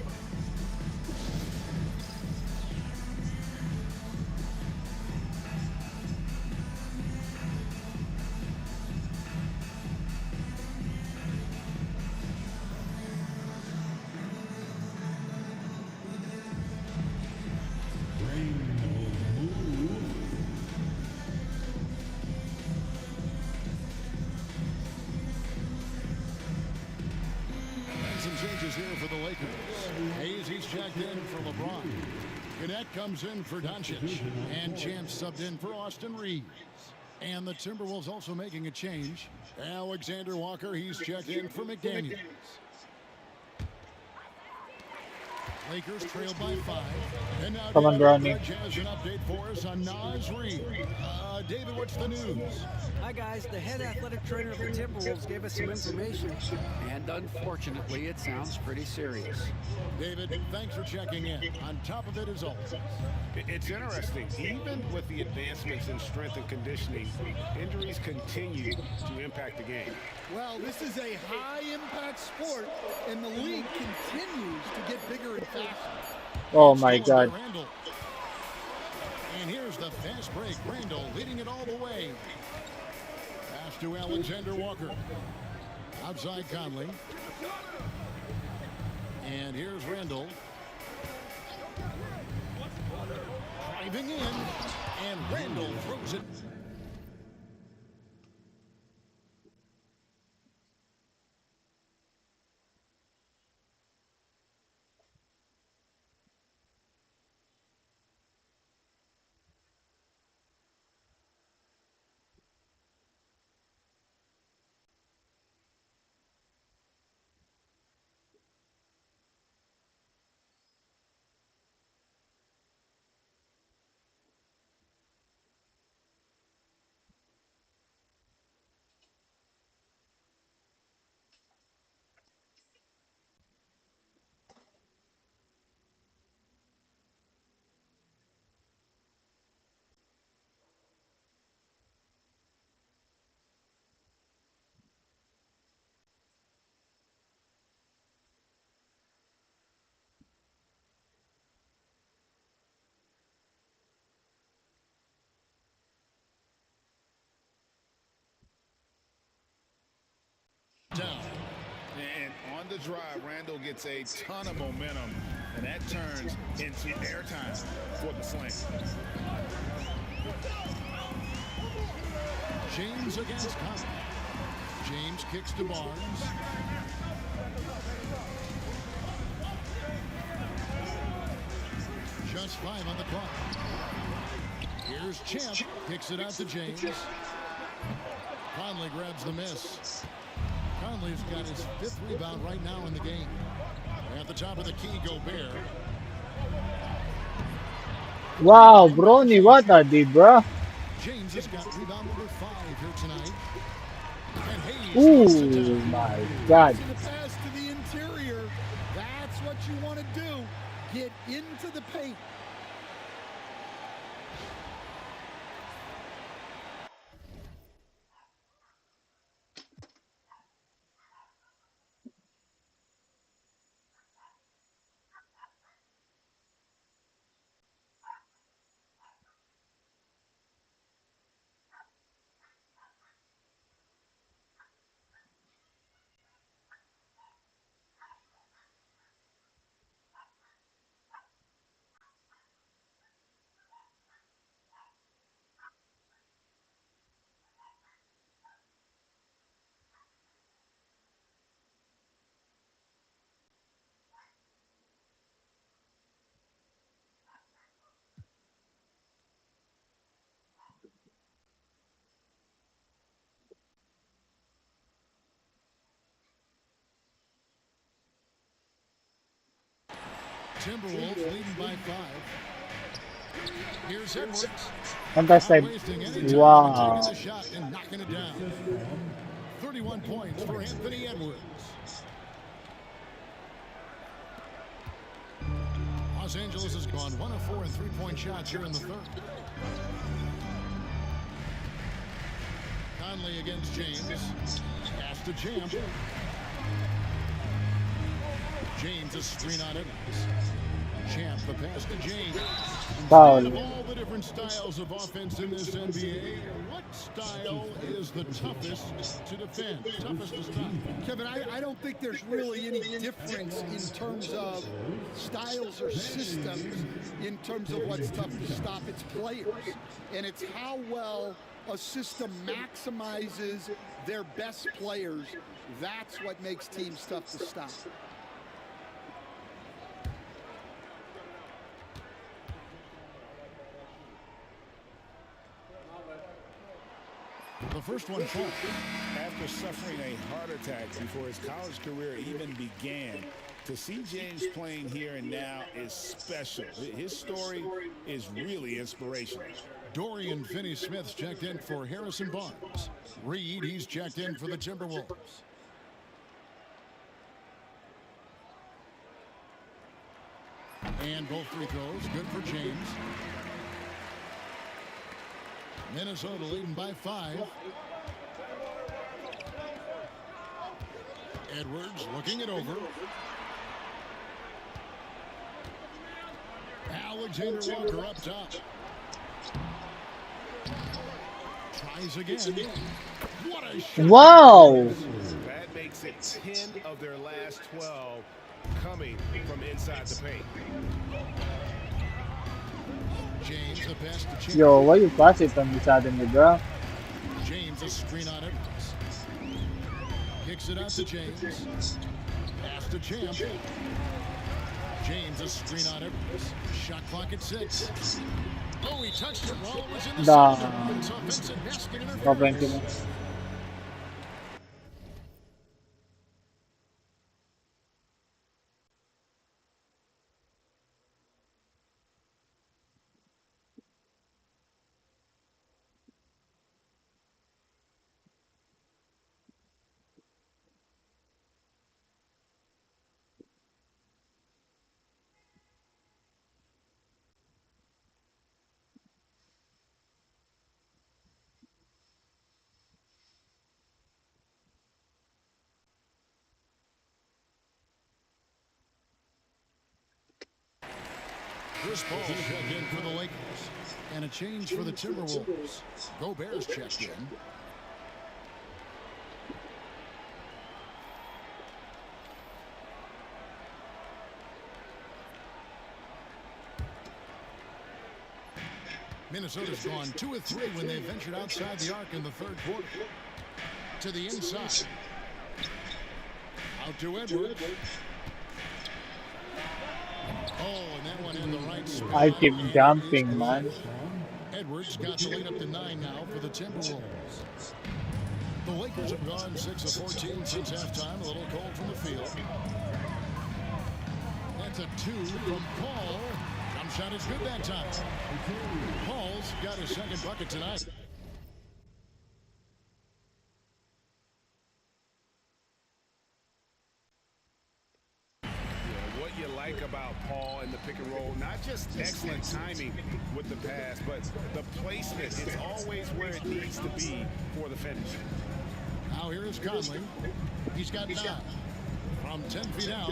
Speaker 2: Changes here for the Lakers. Hayes, he's checked in for LeBron. Gannett comes in for Doncic. And Chance subbed in for Austin Reeves. And the Timberwolves also making a change. Alexander Walker, he's checked in for McDaniels. Lakers trail by 5. And now
Speaker 6: Come on, Bronny.
Speaker 2: David has an update for us on Naz Reid. David, what's the news?
Speaker 7: Hi, guys. The head athletic trainer of the Timberwolves gave us some information, and unfortunately, it sounds pretty serious.
Speaker 2: David, thanks for checking in. On top of it is always.
Speaker 3: It's interesting. Even with the advancements in strength and conditioning, injuries continue to impact the game.
Speaker 1: Well, this is a high-impact sport, and the league continues to get bigger and faster.
Speaker 6: Oh my God.
Speaker 2: And here's the fast break. Randall leading it all the way. Pass to Alexander Walker. Outside Conley. And here's Randall. Driving in. And Randall throws it. Down.
Speaker 3: And on the drive, Randall gets a ton of momentum, and that turns into airtime for the slam.
Speaker 2: James against Conley. James kicks to Barnes. Just 5 on the clock. Here's Champ. Kicks it out to James. Conley grabs the miss. Conley's got his 5th rebound right now in the game. At the top of the key, Gobert.
Speaker 6: Wow, Bronny, what a D, bro.
Speaker 2: James has got rebound number 5 here tonight. And Hayes.
Speaker 6: Ooh, my God.
Speaker 1: To the pass to the interior. That's what you want to do. Get into the paint.
Speaker 2: Timberwolves leading by 5. Here's Edwards.
Speaker 6: Fantastic. Wow.
Speaker 2: Taking the shot and knocking it down. 31 points for Anthony Edwards. Los Angeles has gone 1 of 4 in 3-point shots here in the third. Conley against James. Pass to Champ. James a screen on it. Champ the pass to James.
Speaker 6: Foul.
Speaker 2: Of all the different styles of offense in this NBA, what style is the toughest to defend? Toughest to stop?
Speaker 1: Kevin, I don't think there's really any difference in terms of styles or systems in terms of what's tough to stop. It's players. And it's how well a system maximizes their best players. That's what makes teams tough to stop.
Speaker 2: The first one falls.
Speaker 3: After suffering a heart attack before his college career even began, to see James playing here and now is special. His story is really inspirational.
Speaker 2: Dorian Finney-Smith's checked in for Harrison Barnes. Reed, he's checked in for the Timberwolves. And both free throws, good for James. Minnesota leading by 5. Edwards looking it over. Alexander Walker up top. Tries again. What a shot.
Speaker 6: Wow.
Speaker 4: That makes it 10 of their last 12 coming from inside the paint.
Speaker 2: James the pass to Champ.
Speaker 6: Yo, why you pass it on this avenue, bro?
Speaker 2: James a screen on it. Kicks it out to James. Pass to Champ. James a screen on it. Shot clock at 6. Oh, he touched it while it was in the center. It's offensive basket interference. Chris Paul checked in for the Lakers. And a change for the Timberwolves. Gobert's checked in. Minnesota's gone 2 of 3 when they ventured outside the arc in the third quarter. To the inside. Out to Edwards. Oh, and that one in the right spot.
Speaker 6: I keep jumping, man.
Speaker 2: Edwards got the lead up to 9 now for the Timberwolves. The Lakers have gone 6 of 14 since halftime. A little cold from the field. That's a 2 from Paul. Jump shot is good that time. Paul's got his second bucket tonight.
Speaker 4: About Paul and the pick and roll, not just excellent timing with the pass, but the placement. It's always where it needs to be for the finish.
Speaker 2: Now here is Conley. He's got 9 from 10 feet out.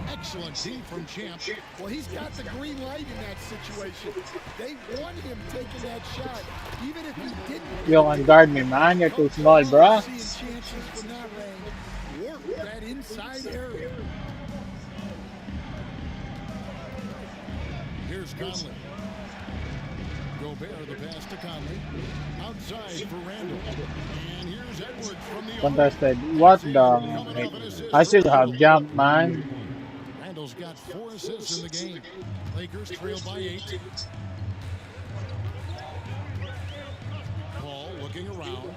Speaker 2: Excellent D from Champ.
Speaker 1: Well, he's got the green light in that situation. They want him taking that shot, even if he didn't.
Speaker 6: You can guard me, man. You're too small, bro.
Speaker 1: Seeing chances from that range. Work that inside area.
Speaker 2: Here's Conley. Gobert the pass to Conley. Outside for Randall. And here's Edwards from the
Speaker 6: Contested. What the? I should have jumped, man.
Speaker 2: Randall's got 4 assists in the game. Lakers trail by 8. Paul looking around.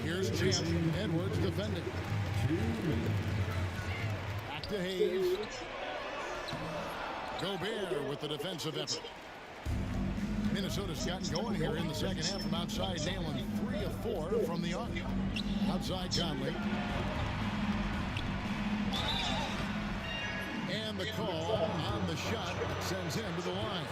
Speaker 2: Here's Champ. Edwards defending. To Hayes. Gobert with the defensive effort. Minnesota's gotten going here in the second half from outside, nailing 3 of 4 from the arc. Outside Conley. And the call on the shot sends him to the line.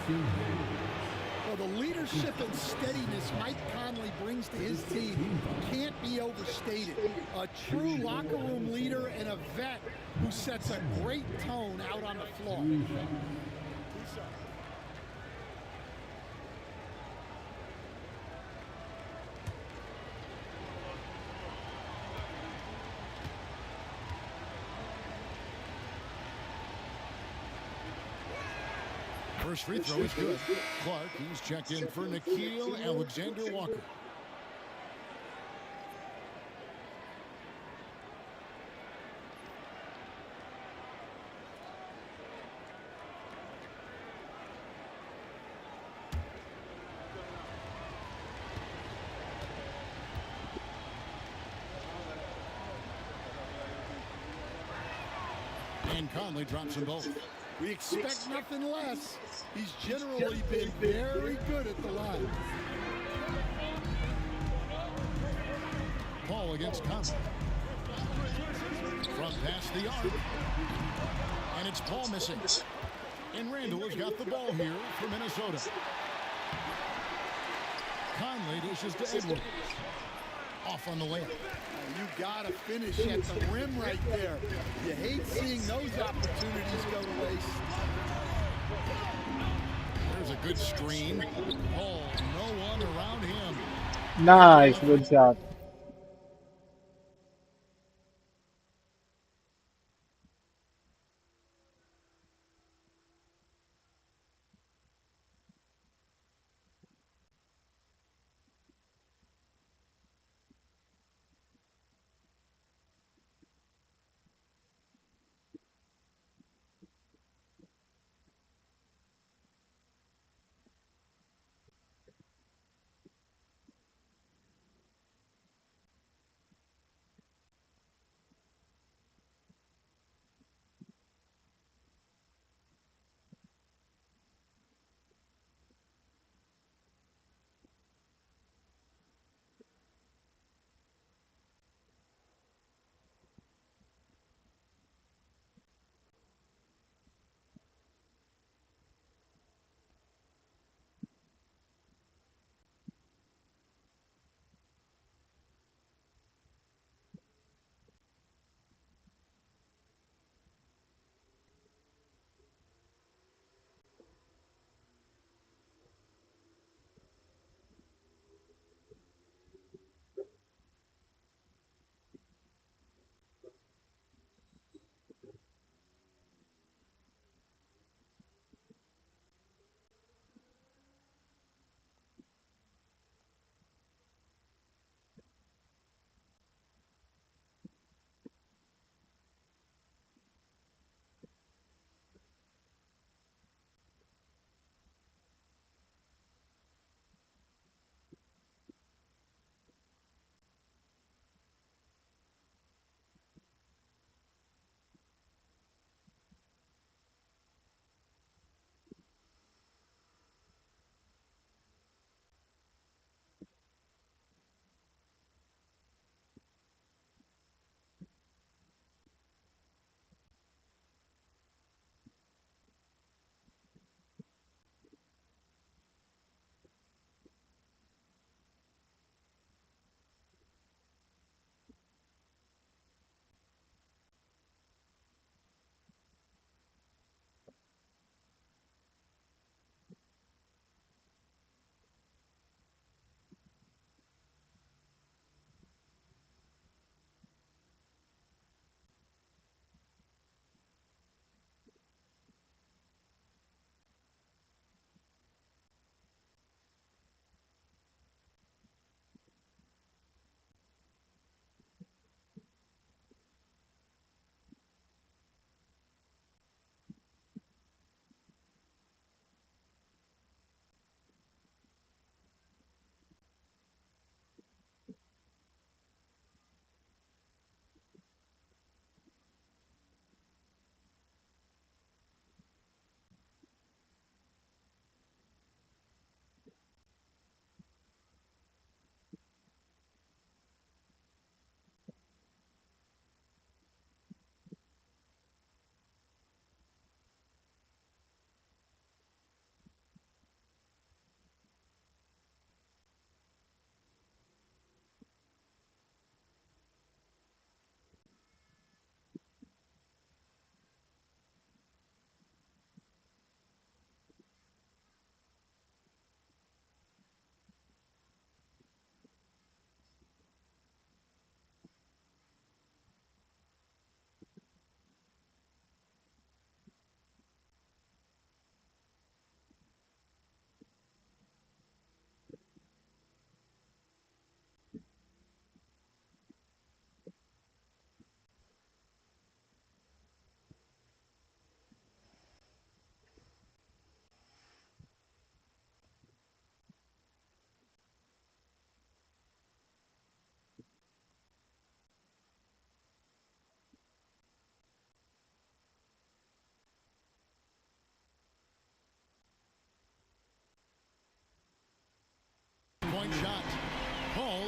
Speaker 1: Well, The leadership and steadiness Mike Conley brings to his team can't be overstated. A true locker room leader and a vet who sets a great tone out on the floor.
Speaker 2: First free throw is good. Clark, he's checked in for Nikhil Alexander-Walker. And Conley drops them both.
Speaker 1: We expect nothing less. He's generally been very good at the line.
Speaker 2: Paul against Conley. From past the arc. And it's Paul missing. And Randall has got the ball here for Minnesota. Conley dishes to Edwards. Off on the layup.
Speaker 1: You gotta finish at the rim right there. You hate seeing those opportunities go to waste.
Speaker 2: There's a good screen. Paul, no one around him.
Speaker 6: Nice, good shot.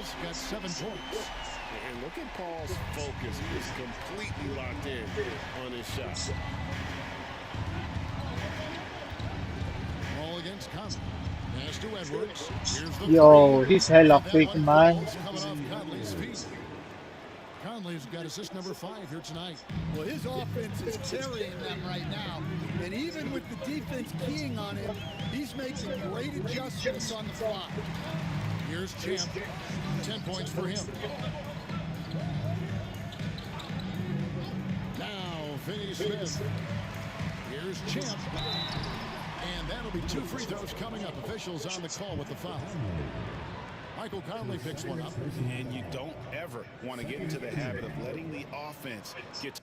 Speaker 2: Edwards got 7 points.
Speaker 4: And look at Paul's focus. He's completely locked in on his shot.
Speaker 2: Ball against Conley. Pass to Edwards. Here's the
Speaker 6: Yo,
Speaker 2: three.
Speaker 6: he's hella
Speaker 2: That
Speaker 6: quick,
Speaker 2: one
Speaker 6: man.
Speaker 2: falls coming off Conley's feet. Conley's got assist number 5 here tonight.
Speaker 1: Well, his offense is carrying them right now. And even with the defense keying on him, he's making great adjustments on the fly.
Speaker 2: Here's Champ. 10 points for him. Now, Finney Smith. Here's Champ. And that'll be 2 free throws coming up. Officials on the call with the foul. Michael Conley picks one up.
Speaker 3: And you don't ever want to get into the habit of letting the offense get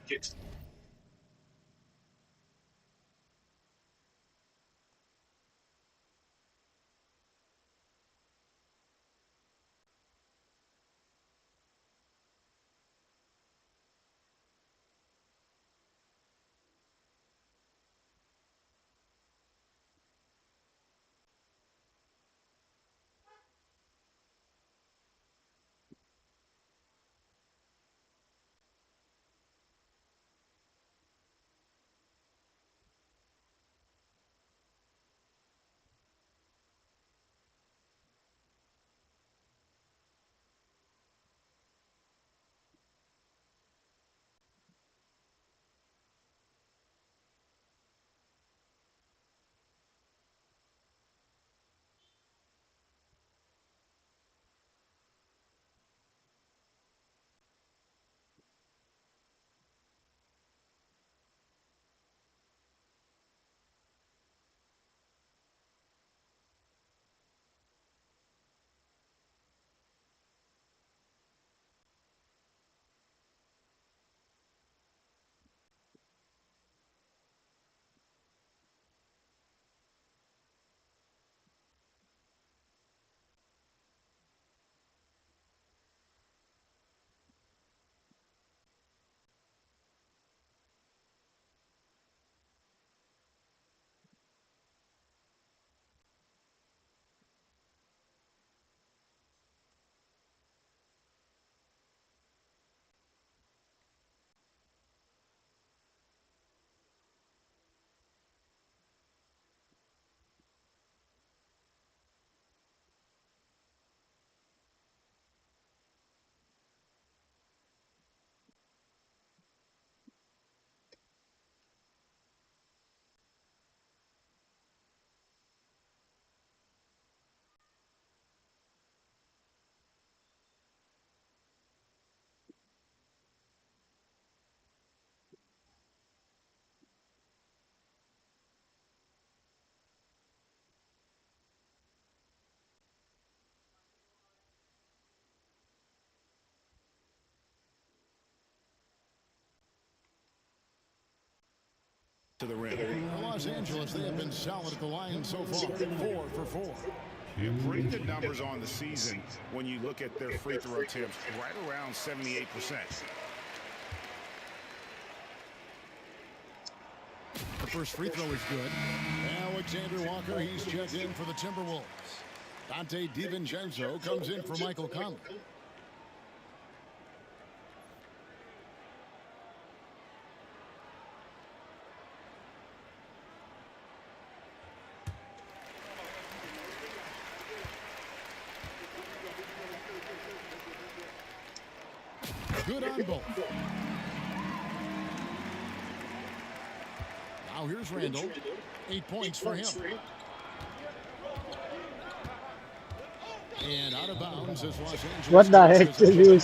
Speaker 3: to the rim.
Speaker 2: Los Angeles, they have been solid at the line so far. 4 for 4.
Speaker 3: And pretty good numbers on the season when you look at their free throw attempts, right around 78%.
Speaker 2: The first free throw is good. Alexander Walker, he's checked in for the Timberwolves. Dante DiVincenzo comes in for Michael Conley. Good on both. Now here's Randall. 8 points for him. And out of bounds as Los Angeles.
Speaker 6: What the heck did you?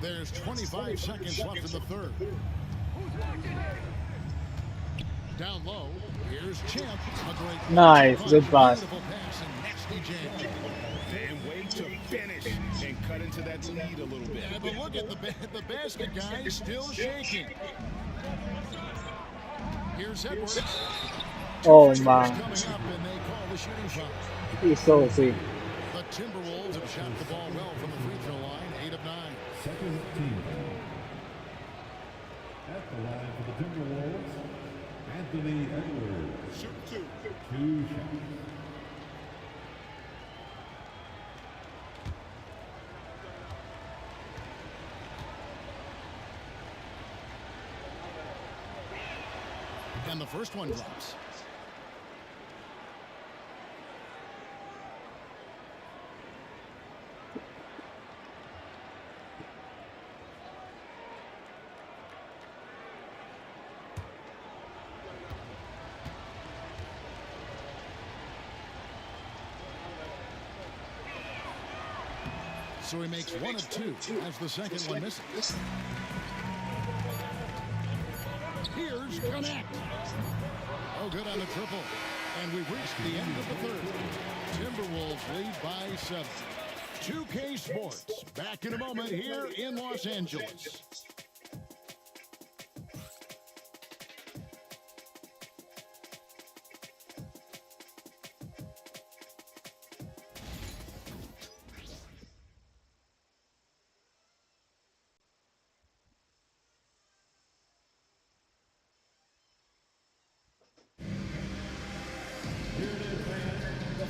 Speaker 2: There's 25 seconds left in the third. Down low, here's Champ.
Speaker 6: Nice, good pass.
Speaker 3: And way to finish and cut into that lead a little bit.
Speaker 2: Yeah, but look at the basket guy still shaking. Here's Edwards.
Speaker 6: Oh man,
Speaker 2: Coming up and they call the shooting foul.
Speaker 6: he's so sick.
Speaker 2: The Timberwolves have shot the ball well from the free throw line, 8 of 9.
Speaker 5: Second team. At the line for the Timberwolves, Anthony Edwards.
Speaker 9: Shoot 2.
Speaker 5: 2 shots.
Speaker 2: And the first one drops. So he makes 1 of 2 as the second one misses. Here's Connect. Oh, good on the triple. And we've reached the end of the third. Timberwolves lead by 7. 2K Sports back in a moment here in Los Angeles.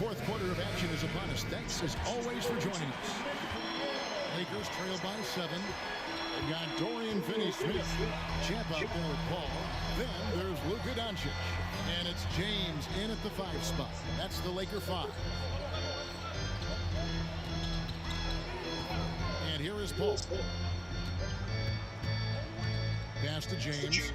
Speaker 2: Fourth quarter of action is upon us. Thanks as always for joining us. Lakers trail by 7. They've got Dorian Finney-Smith, Champ out there with Paul. Then there's Luka Doncic. And it's James in at the 5 spot. That's the Laker 5. And here is Paul. Pass to James.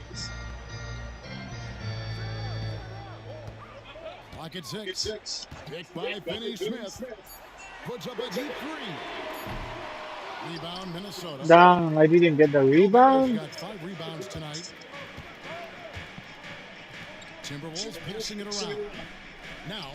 Speaker 2: Clock at 6. Picked by Finney-Smith. Puts up a deep 3. Rebound, Minnesota.
Speaker 6: Damn, I didn't get the rebound.
Speaker 2: Got 5 rebounds tonight. Timberwolves passing it around. Now,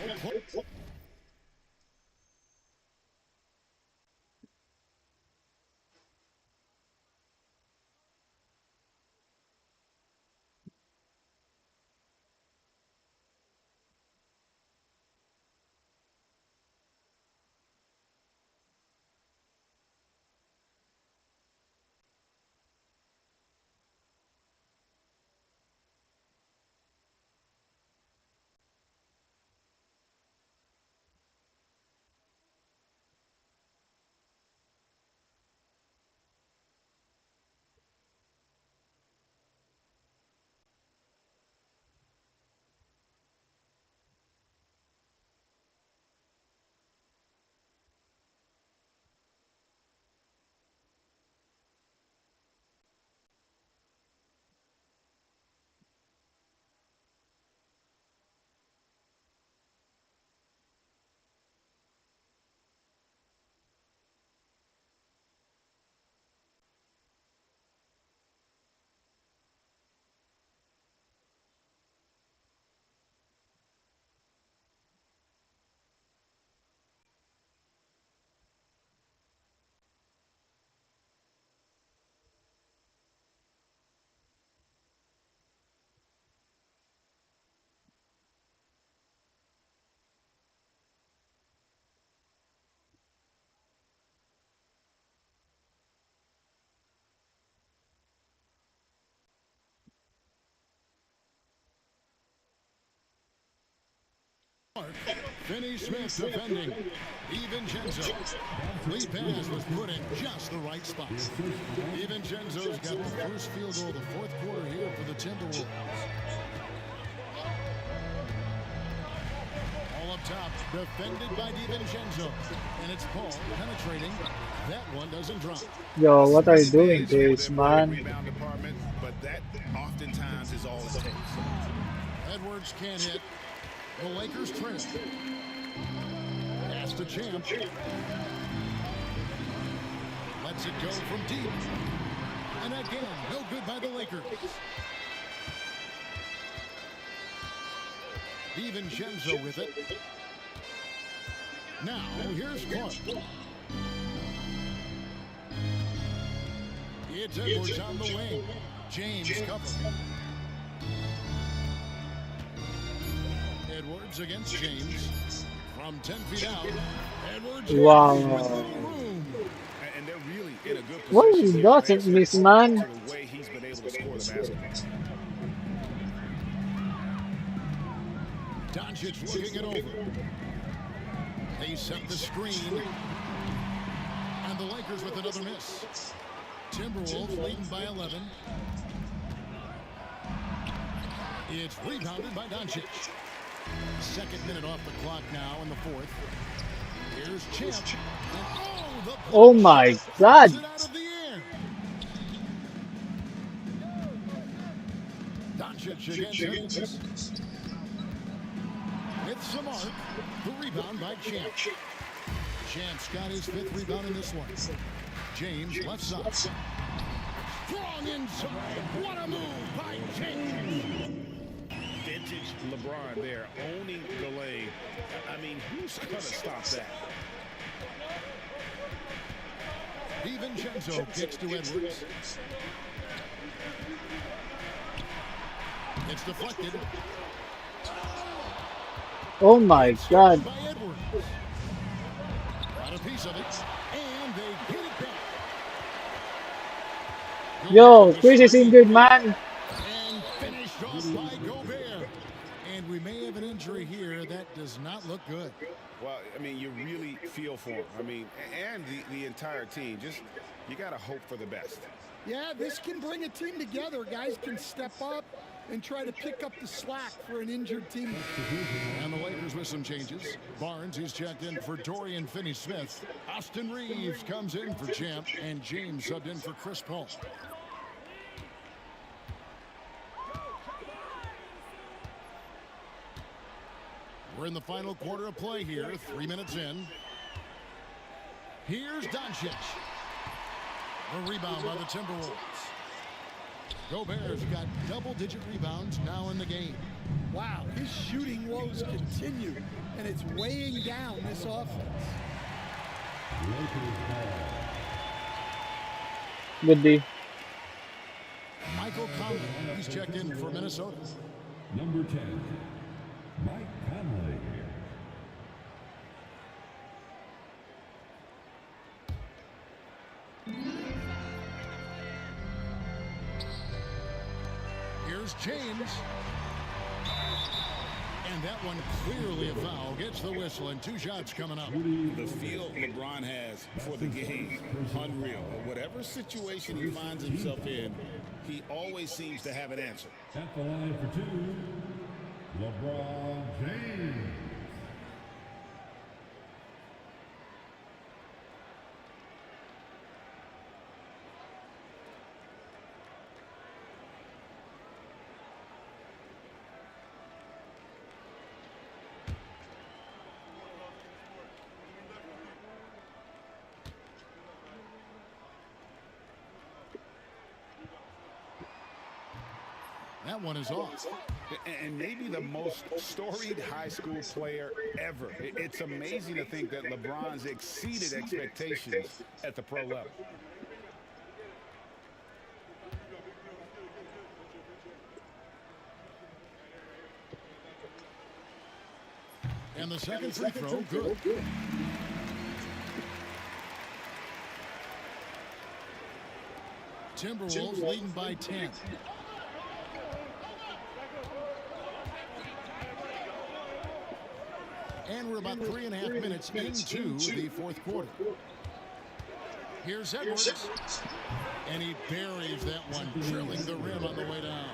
Speaker 2: Finney-Smith defending. DiVincenzo. Lead pass was put in just the right spot. DiVincenzo's got the first field goal of the fourth quarter here for the Timberwolves. All up top, defended by DiVincenzo. And it's Paul penetrating. That one doesn't drop.
Speaker 6: Yo, what are you doing, Chase, man?
Speaker 4: Rebound department, but that oftentimes is all it takes.
Speaker 2: Edwards can't hit. The Lakers trail. Pass to Champ. Lets it go from deep. And again, no good by the Lakers. DiVincenzo with it. Now, here's Clark. It's Edwards on the wing. James covering. Edwards against James. From 10 feet out. Edwards.
Speaker 6: Wow.
Speaker 4: And they're really in a good position.
Speaker 6: What he doesn't miss, man.
Speaker 4: The way he's been able to score the basketball.
Speaker 2: Doncic looking it over. They set the screen. And the Lakers with another miss. Timberwolves leading by 11. It's rebounded by Doncic. Second minute off the clock now in the fourth. Here's Champ. And
Speaker 6: Oh my God.
Speaker 2: out of the air. Doncic against Edwards. With Samart. The rebound by Champ. Champ's got his fifth rebound in this one. James left side. Strong inside. What a move by James.
Speaker 4: Vintage LeBron there, owning the lane. I mean, who's going to stop that?
Speaker 2: DiVincenzo kicks to Edwards. It's deflected.
Speaker 6: Oh my God.
Speaker 2: By Edwards. Got a piece of it. And they get it back.
Speaker 6: Yo, Chris is injured, man.
Speaker 2: And finished off by Gobert. And we may have an injury here that does not look good.
Speaker 4: Well, I mean, you really feel for him. I mean, and the entire team. Just, you got to hope for the best.
Speaker 1: Yeah, this can bring a team together. Guys can step up and try to pick up the slack for an injured team.
Speaker 2: And the Lakers with some changes. Barnes, who's checked in for Dorian Finney-Smith. Austin Reeves comes in for Champ. And James subbed in for Chris Paul. We're in the final quarter of play here. 3 minutes in. Here's Doncic. A rebound by the Timberwolves. Gobert's got double-digit rebounds now in the game.
Speaker 1: Wow, his shooting woes continue, and it's weighing down this offense.
Speaker 6: Good D.
Speaker 2: Michael Conley, he's checked in for Minnesota.
Speaker 5: Number 10, Mike Conley.
Speaker 2: Here's James. And that one clearly a foul. Gets the whistle and 2 shots coming up.
Speaker 3: The feel LeBron has for the game, unreal. Whatever situation he finds himself in, he always seems to have an answer.
Speaker 5: At the line for 2, LeBron James.
Speaker 2: That one is off.
Speaker 4: And maybe the most storied high school player ever. It's amazing to think that LeBron's exceeded expectations at the pro level.
Speaker 2: And the second free throw, good. Timberwolves leading by 10. And we're about 3.5 minutes into the fourth quarter. Here's Edwards. And he buries that one, drilling the rim on the way down.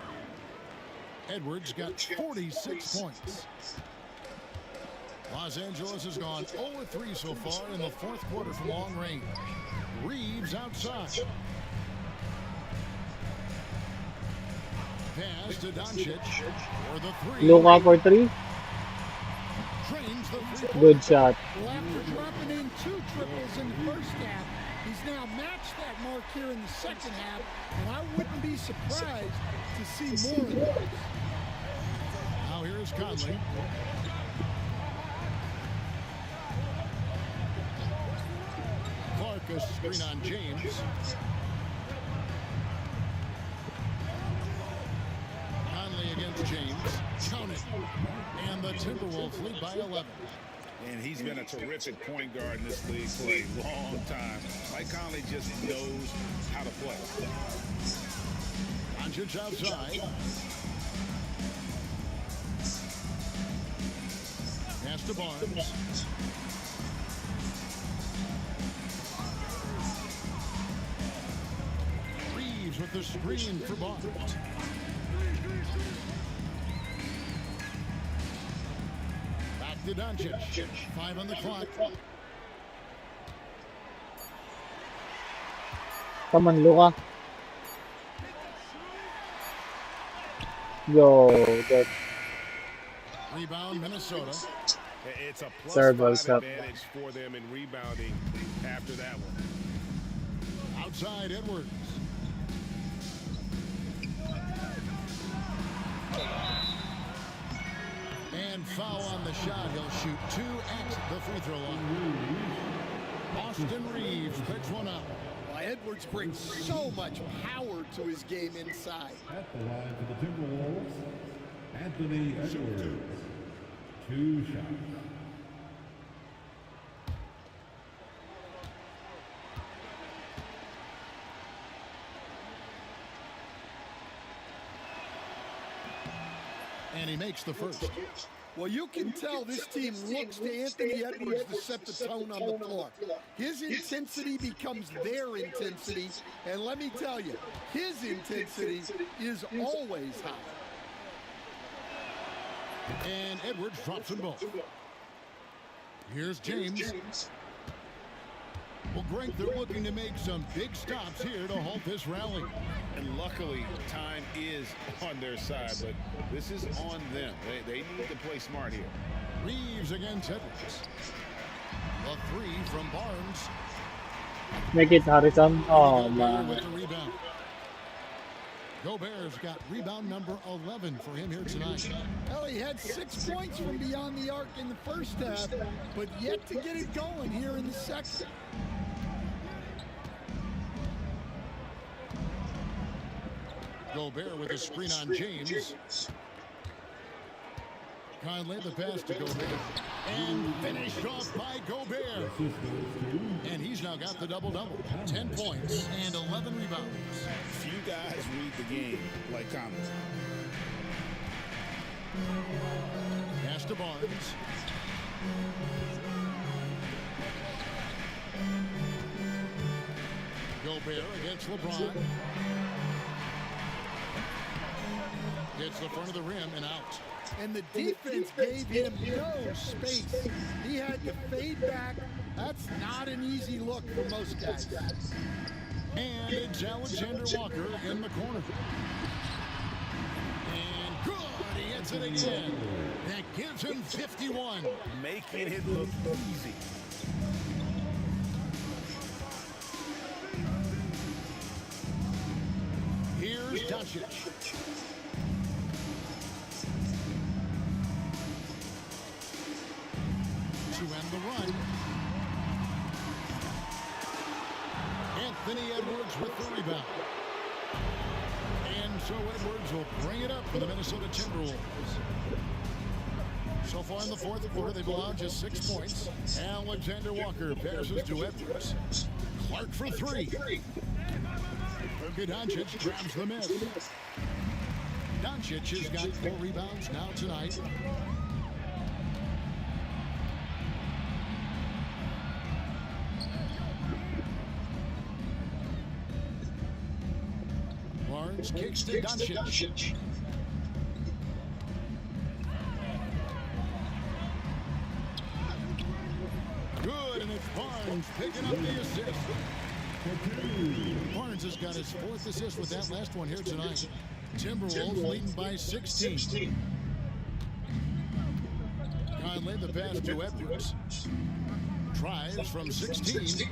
Speaker 2: Edwards got 46 points. Los Angeles has gone 0-3 so far in the fourth quarter from long range. Reeves outside. Pass to Doncic for the 3.
Speaker 6: Luka for 3. Good shot.
Speaker 1: Well, after dropping in 2 triples in the first half, he's now matched that mark here in the second half, and I wouldn't be surprised to see more of those.
Speaker 2: Now here's Conley. Clark a screen on James. Conley against James. Count it. And the Timberwolves lead by 11.
Speaker 4: And he's been a terrific point guard in this league for a long time. Mike Conley just knows how to play.
Speaker 2: Doncic outside. Pass to Barnes. Reeves with the screen for Barnes. Back to Doncic. 5 on the clock.
Speaker 6: Come on, Luka. Yo, that
Speaker 2: Rebound, Minnesota.
Speaker 3: It's a
Speaker 6: Terrible
Speaker 3: +5
Speaker 6: stuff.
Speaker 3: advantage for them in rebounding after that one.
Speaker 2: Outside, Edwards. And foul on the shot. He'll shoot 2 at the free throw line. Austin Reeves picks one up.
Speaker 1: Well, Edwards brings so much power to his game inside.
Speaker 5: At the line for the Timberwolves, Anthony Edwards. 2 shots.
Speaker 2: And he makes the first.
Speaker 1: Well, you can tell this team looks to Anthony Edwards to set the tone on the floor. His intensity becomes their intensity, and let me tell you, his intensity is always high.
Speaker 2: And Edwards drops them both. Here's James. Well, Greg, they're looking to make some big stops here to halt this rally.
Speaker 3: And luckily, time is on their side, but this is on them. They need to play smart here.
Speaker 2: Reeves against Edwards. A 3 from Barnes.
Speaker 6: make it, Harrison. Oh,
Speaker 2: Gobert
Speaker 6: man.
Speaker 2: with the rebound. Gobert's got rebound number 11 for him here tonight.
Speaker 1: Well, he had 6 points from beyond the arc in the first half, but yet to get it going here in the second.
Speaker 2: Gobert with a screen on James. Conley the pass to Gobert. And finished off by Gobert. And he's now got the double-double. 10 points and 11 rebounds.
Speaker 3: Few guys read the game like Conley.
Speaker 2: Pass to Barnes. Gobert against LeBron. Hits the front of the rim and out.
Speaker 1: And the defense gave him no space. He had to fade back. That's not an easy look for most guys.
Speaker 2: And it's Alexander Walker in the corner. And good, he hits it again. That gives him 51.
Speaker 3: Making it look easy.
Speaker 2: Here's Doncic. To end the run. Anthony Edwards with the rebound. And so Edwards will bring it up for the Minnesota Timberwolves. So far in the fourth quarter, they've allowed just 6 points. Alexander Walker passes to Edwards. Clark for 3. Doncic grabs the miss. Doncic has got 4 rebounds now tonight. Barnes kicks to Doncic. Good, and it's Barnes picking up the assist. Barnes has got his 4th assist with that last one here tonight. Timberwolves leading by 16. Conley the pass to Edwards. Tries from 16.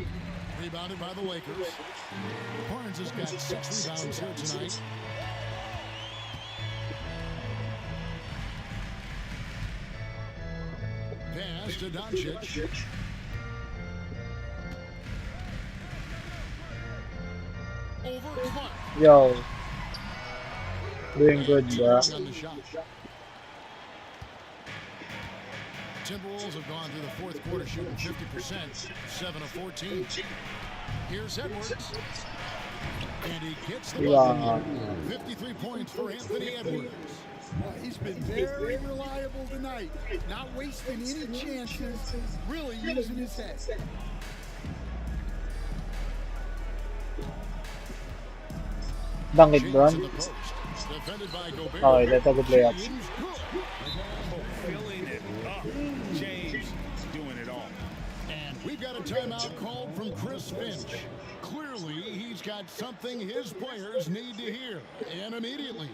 Speaker 2: Rebounded by the Lakers. Barnes has got 6 rebounds here tonight. Pass to Doncic. Over Clark.
Speaker 6: Yo. Doing good, bro.
Speaker 2: On the shot. Timberwolves have gone through the fourth quarter shooting 50%, 7 of 14. Here's Edwards. And he gets the
Speaker 6: Yeah.
Speaker 2: 53 points for Anthony Edwards.
Speaker 1: He's been very reliable tonight, not wasting any chances, really using his head.
Speaker 6: Dunk it,
Speaker 2: James
Speaker 6: Bron.
Speaker 2: in the post. Defended by Gobert.
Speaker 6: Okay, that's a good layup.
Speaker 2: James good.
Speaker 3: Filling it up. James doing it all.
Speaker 2: And we've got a timeout called from Chris Finch. Clearly, he's got something his players need to hear, and immediately.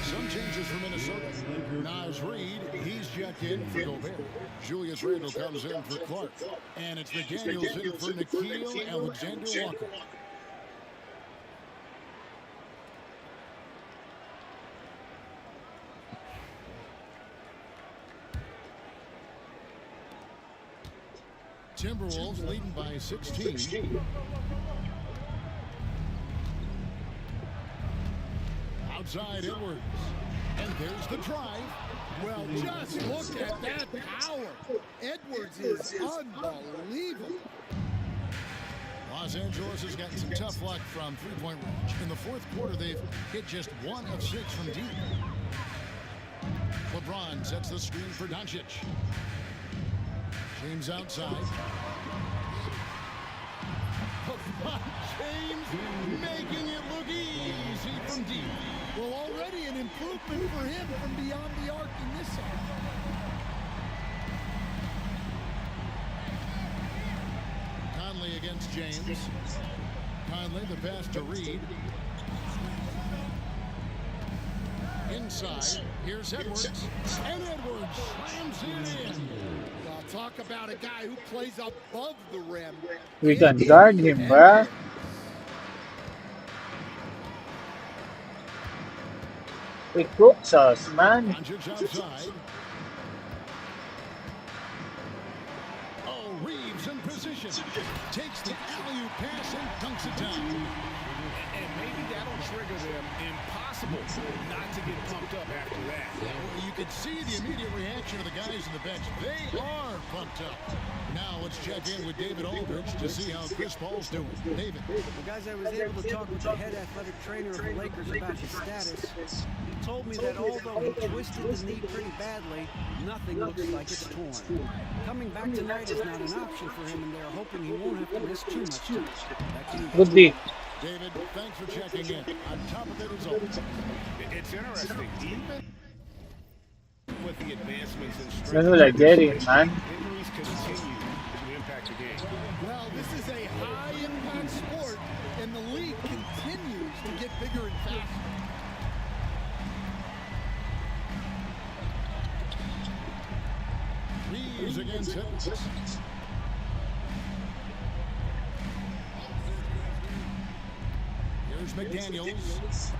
Speaker 2: Some changes for Minnesota. Naz Reid, he's checked in for Gobert. Julius Randle comes in for Clark. And it's McDaniels in for Nickeil Alexander-Walker. Timberwolves leading by 16. Outside Edwards. And there's the drive.
Speaker 1: Well, just look at that power. Edwards is unbelievable.
Speaker 2: Los Angeles has gotten some tough luck from three-point range. In the fourth quarter, they've hit just 1 of 6 from deep. LeBron sets the screen for Doncic. James outside. LeBron James making it look easy from deep.
Speaker 1: Well, already an improvement for him from beyond the arc in this half.
Speaker 2: Conley against James. Conley, the pass to Reid. Inside, here's Edwards. And Edwards slams it in.
Speaker 1: Well, talk about a guy who plays above the rim.
Speaker 6: We can guard him, bruh. He cooks us, man.
Speaker 2: Doncic outside. Oh, Reeves in position. Takes the alley-oop pass and dunks it down.
Speaker 3: And maybe that'll trigger them. Impossible not to get pumped up after that.
Speaker 2: Well, you can see the immediate reaction of the guys on the bench. They are pumped up. Now let's check in with David Aldridge to see how Chris Paul's doing. David.
Speaker 7: Well, guys, I was able to talk with the head athletic trainer of the Lakers about his status. He told me that although he twisted the knee pretty badly, nothing looks like it's torn. Coming back tonight is not an option for him, and they're hoping he won't have to miss too much time. Back to you.
Speaker 6: Good D.
Speaker 2: David, thanks for checking in. On top of it is all.
Speaker 3: It's interesting. Even with the advancements in strength,
Speaker 6: That's what I get it, man.
Speaker 3: injuries continue to impact the game.
Speaker 1: Well, this is a high-impact sport, and the league continues to get bigger and faster.
Speaker 2: Reeves against Edwards. Here's McDaniels.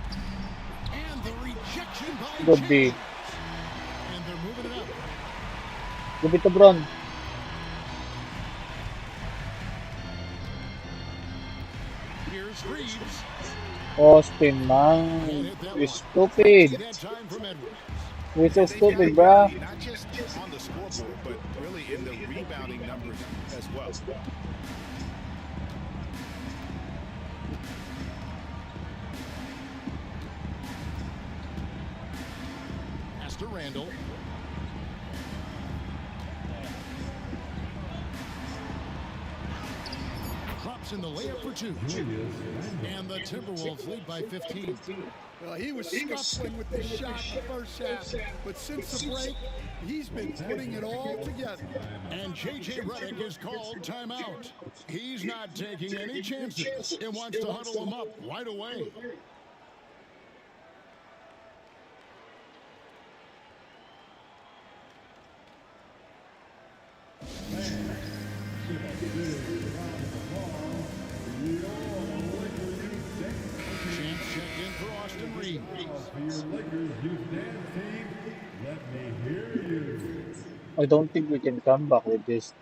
Speaker 2: And the rejection by
Speaker 6: Good
Speaker 2: James.
Speaker 6: D.
Speaker 2: And they're moving it up.
Speaker 6: Give it to Bron.
Speaker 2: Here's Reeves.
Speaker 6: Austin, man. You stupid.
Speaker 2: That time from Edwards.
Speaker 6: You're so
Speaker 3: They've
Speaker 6: stupid,
Speaker 3: got it
Speaker 6: bruh.
Speaker 3: going, not just on the scoreboard, but really in the rebounding numbers as well.
Speaker 2: Pass to Randall. Drops in the layup for 2. And the Timberwolves lead by 15.
Speaker 1: Well, he was scuffling with the shot in the first half, but since the break, he's been putting it all together.
Speaker 2: And J.J. Redick is called timeout. He's not taking any chances and wants to huddle them up right away. Chance checked in for Austin Reeves.
Speaker 5: For your Lakers youth dance team, let me hear you.
Speaker 6: I don't think we can come back with this.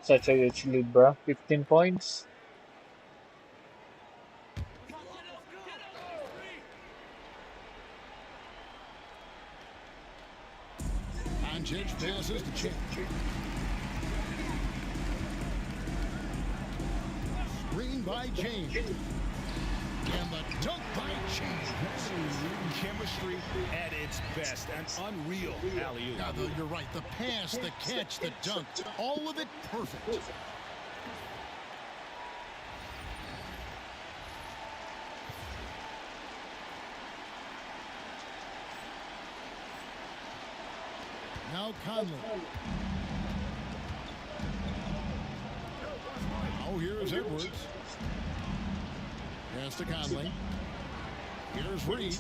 Speaker 6: Such a huge lead, bro. 15 points.
Speaker 2: Doncic passes to Chip. Screen by James. And the dunk by James.
Speaker 3: Chemistry at its best. An unreal alley-oop.
Speaker 2: Yeah, you're right. The pass, the catch, the dunk, all of it perfect. Now Conley. Oh, here's Edwards. Pass to Conley. Here's Reed.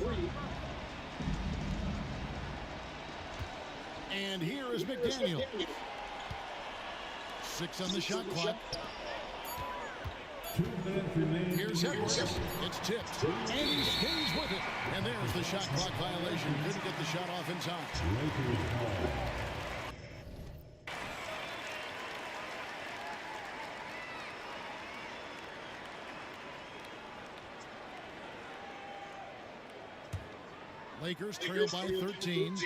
Speaker 2: And here is McDaniel. 6 on the shot clock. Here's Edwards. It's tipped. And he stays with it. And there's the shot clock violation. Couldn't get the shot off in time. Lakers trail by 13.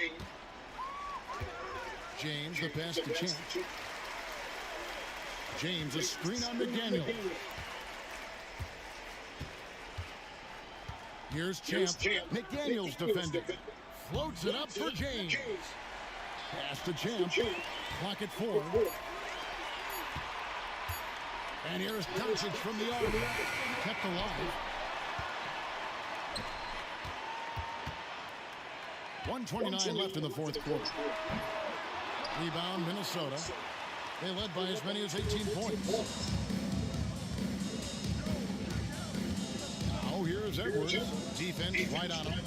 Speaker 2: James, the pass to Champ. James, a screen on McDaniel. Here's Champ. McDaniel's defending. Floats it up for James. Pass to Champ. Clock at 4. And here's Doncic from the arc. Kept alive. 1:29 left in the fourth quarter. Rebound, Minnesota. They led by as many as 18 points. Now here's Edwards. Defense right on him.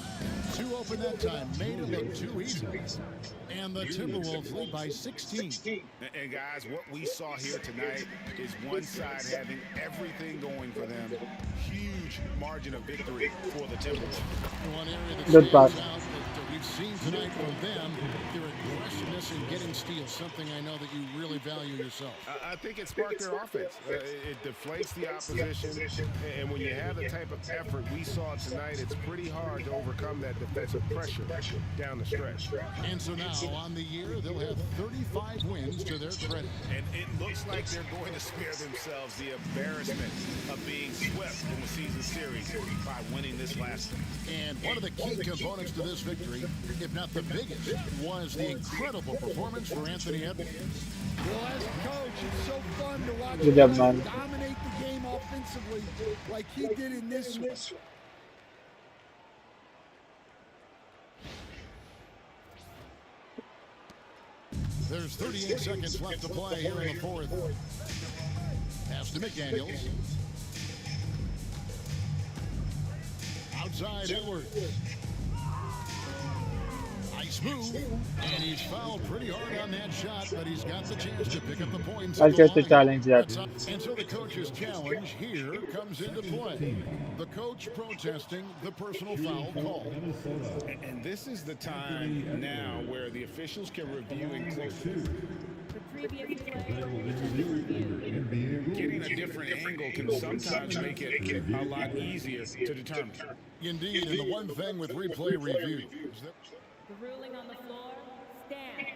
Speaker 2: 2 open that time. Made it look too easy. And the Timberwolves lead by 16.
Speaker 3: And guys, what we saw here tonight is one side having everything going for them. Huge margin of victory for the Timberwolves.
Speaker 2: One area that
Speaker 6: Good
Speaker 2: stands
Speaker 6: pass.
Speaker 2: out that we've seen tonight from them, their aggressiveness in getting steals, something I know that you really value yourself.
Speaker 3: I think it sparked their offense. It deflates the opposition, and when you have the type of effort we saw tonight, it's pretty hard to overcome that defensive pressure down the stretch.
Speaker 2: And so now, on the year, they'll have 35 wins to their credit.
Speaker 3: And it looks like they're going to spare themselves the embarrassment of being swept in the season series by winning this last one.
Speaker 2: And one of the key components to this victory, if not the biggest, was the incredible performance for Anthony Edwards.
Speaker 1: Well, as coach, it's so fun to watch
Speaker 6: Good
Speaker 1: him
Speaker 6: job, man.
Speaker 1: dominate the game offensively like he did in this one.
Speaker 2: There's 38 seconds left to play here in the fourth. Pass to McDaniels. Outside Edwards. Nice move. And he's fouled pretty hard on that shot, but he's got the chance to pick up the points.
Speaker 6: I'll
Speaker 2: at the
Speaker 6: try to
Speaker 2: line.
Speaker 6: challenge that.
Speaker 2: And so the coach's challenge here comes into play. The coach protesting the personal foul call.
Speaker 3: And this is the time now where the officials can review and getting a different angle can sometimes make it a lot easier to determine.
Speaker 2: Indeed, and the one thing with replay review is that
Speaker 10: The ruling on the floor stands.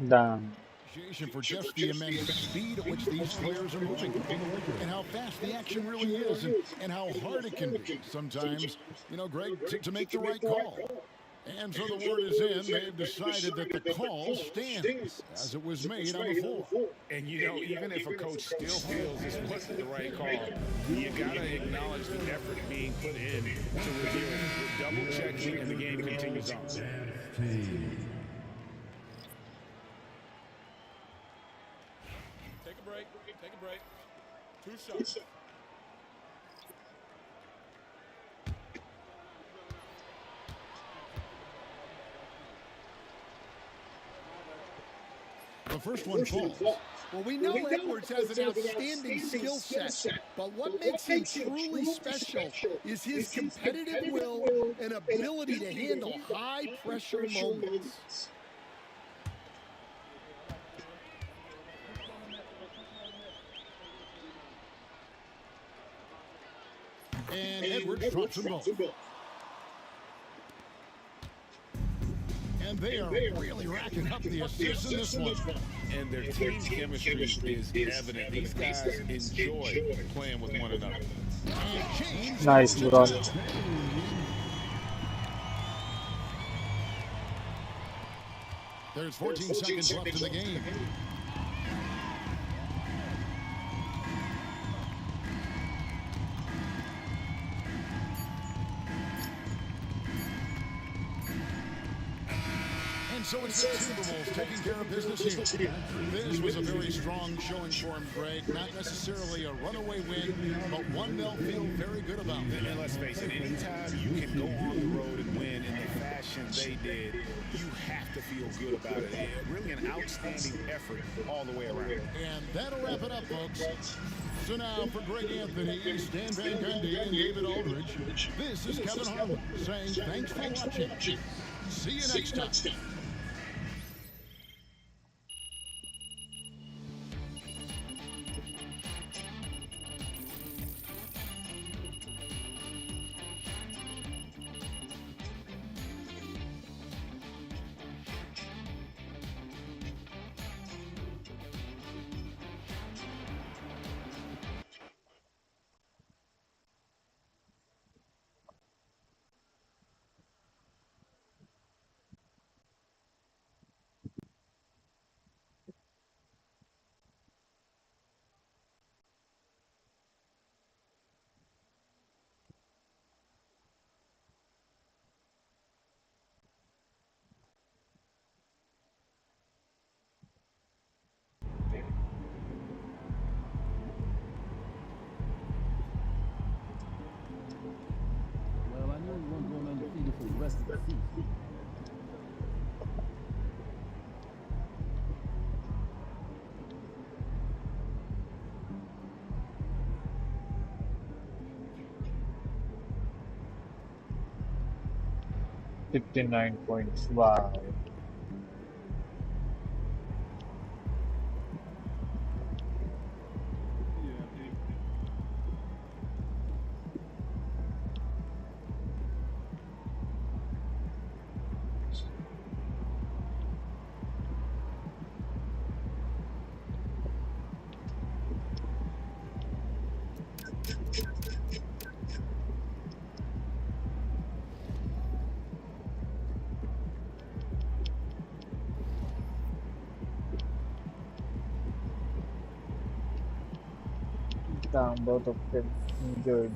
Speaker 6: Damn.
Speaker 2: appreciation for just the immense speed at which these players are moving and how fast the action really is and how hard it can be sometimes, you know, Greg, to make the right call. And so the word is in. They've decided that the call stands as it was made on the floor.
Speaker 3: And, you know, even if a coach still feels this wasn't the right call, you got to acknowledge the effort being put in to review it. Double checking, and the game continues on.
Speaker 8: Take a break. Take a break. 2 shots.
Speaker 2: The first one falls.
Speaker 1: Well, we know Edwards has an outstanding skill set, but what makes him truly special is his competitive will and ability to handle high-pressure moments.
Speaker 2: And Edwards drops them both. And they are really racking up the assists in this one.
Speaker 3: And their team chemistry is evident. These guys enjoy playing with one another.
Speaker 6: Nice, bro.
Speaker 2: There's 14 seconds left in the game. So it's the Timberwolves taking care of business here. This was a very strong showing for him, Greg. Not necessarily a runaway win, but one they'll feel very good about.
Speaker 3: And let's face it, anytime you can go on the road and win in the fashion they did, you have to feel good about it. Really an outstanding effort all the way around.
Speaker 2: And that'll wrap it up, folks. So now for Greg Anthony, Stan Van Gundy, and David Aldridge, this is Kevin Harlan saying thanks for watching. See you next time.
Speaker 11: rest of the season.
Speaker 6: $59 wow. Down, both of them injured.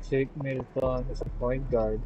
Speaker 6: Jake Milton is a point guard.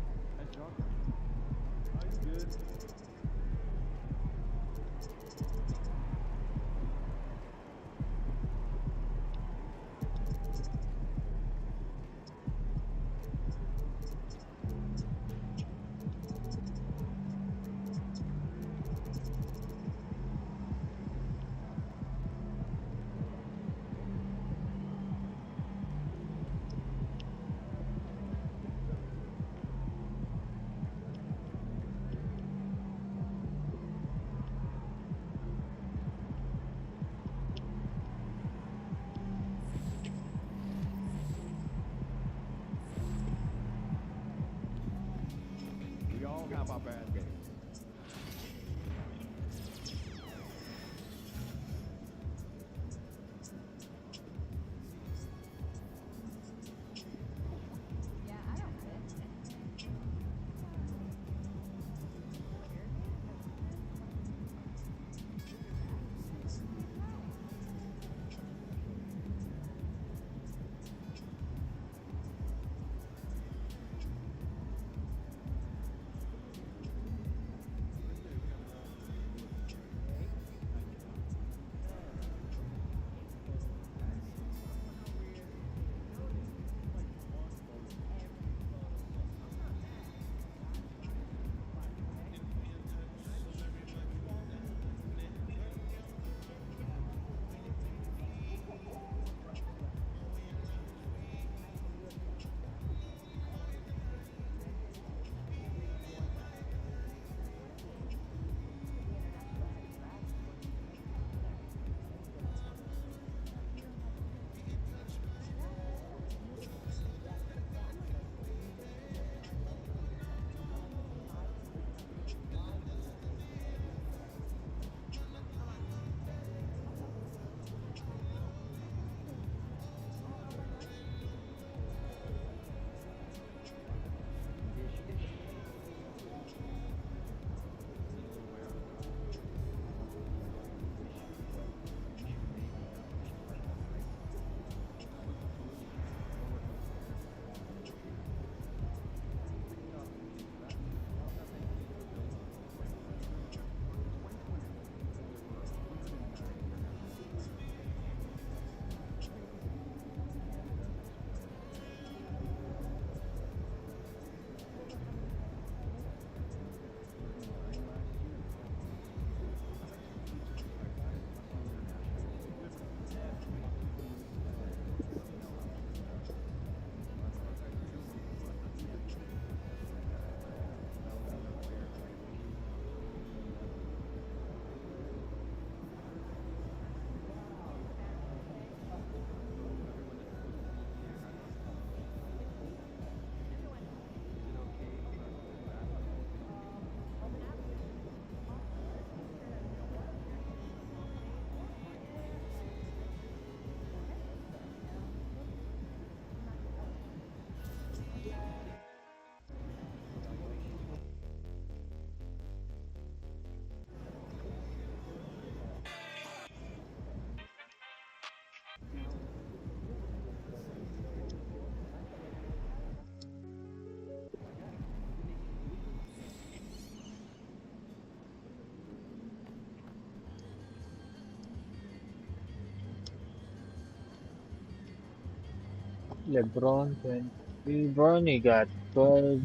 Speaker 6: LeBron 20. Bronny got 12.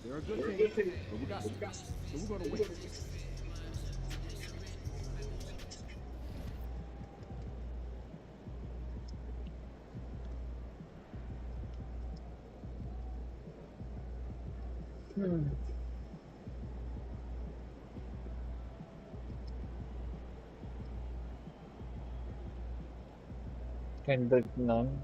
Speaker 11: They're a good team, but we got some. So we're going to win.
Speaker 6: Hmm. Kendrick Nunn.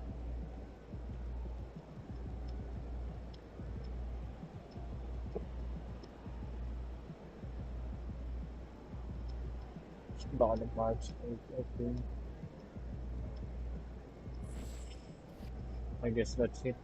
Speaker 6: Bottom March 8. I guess that's it.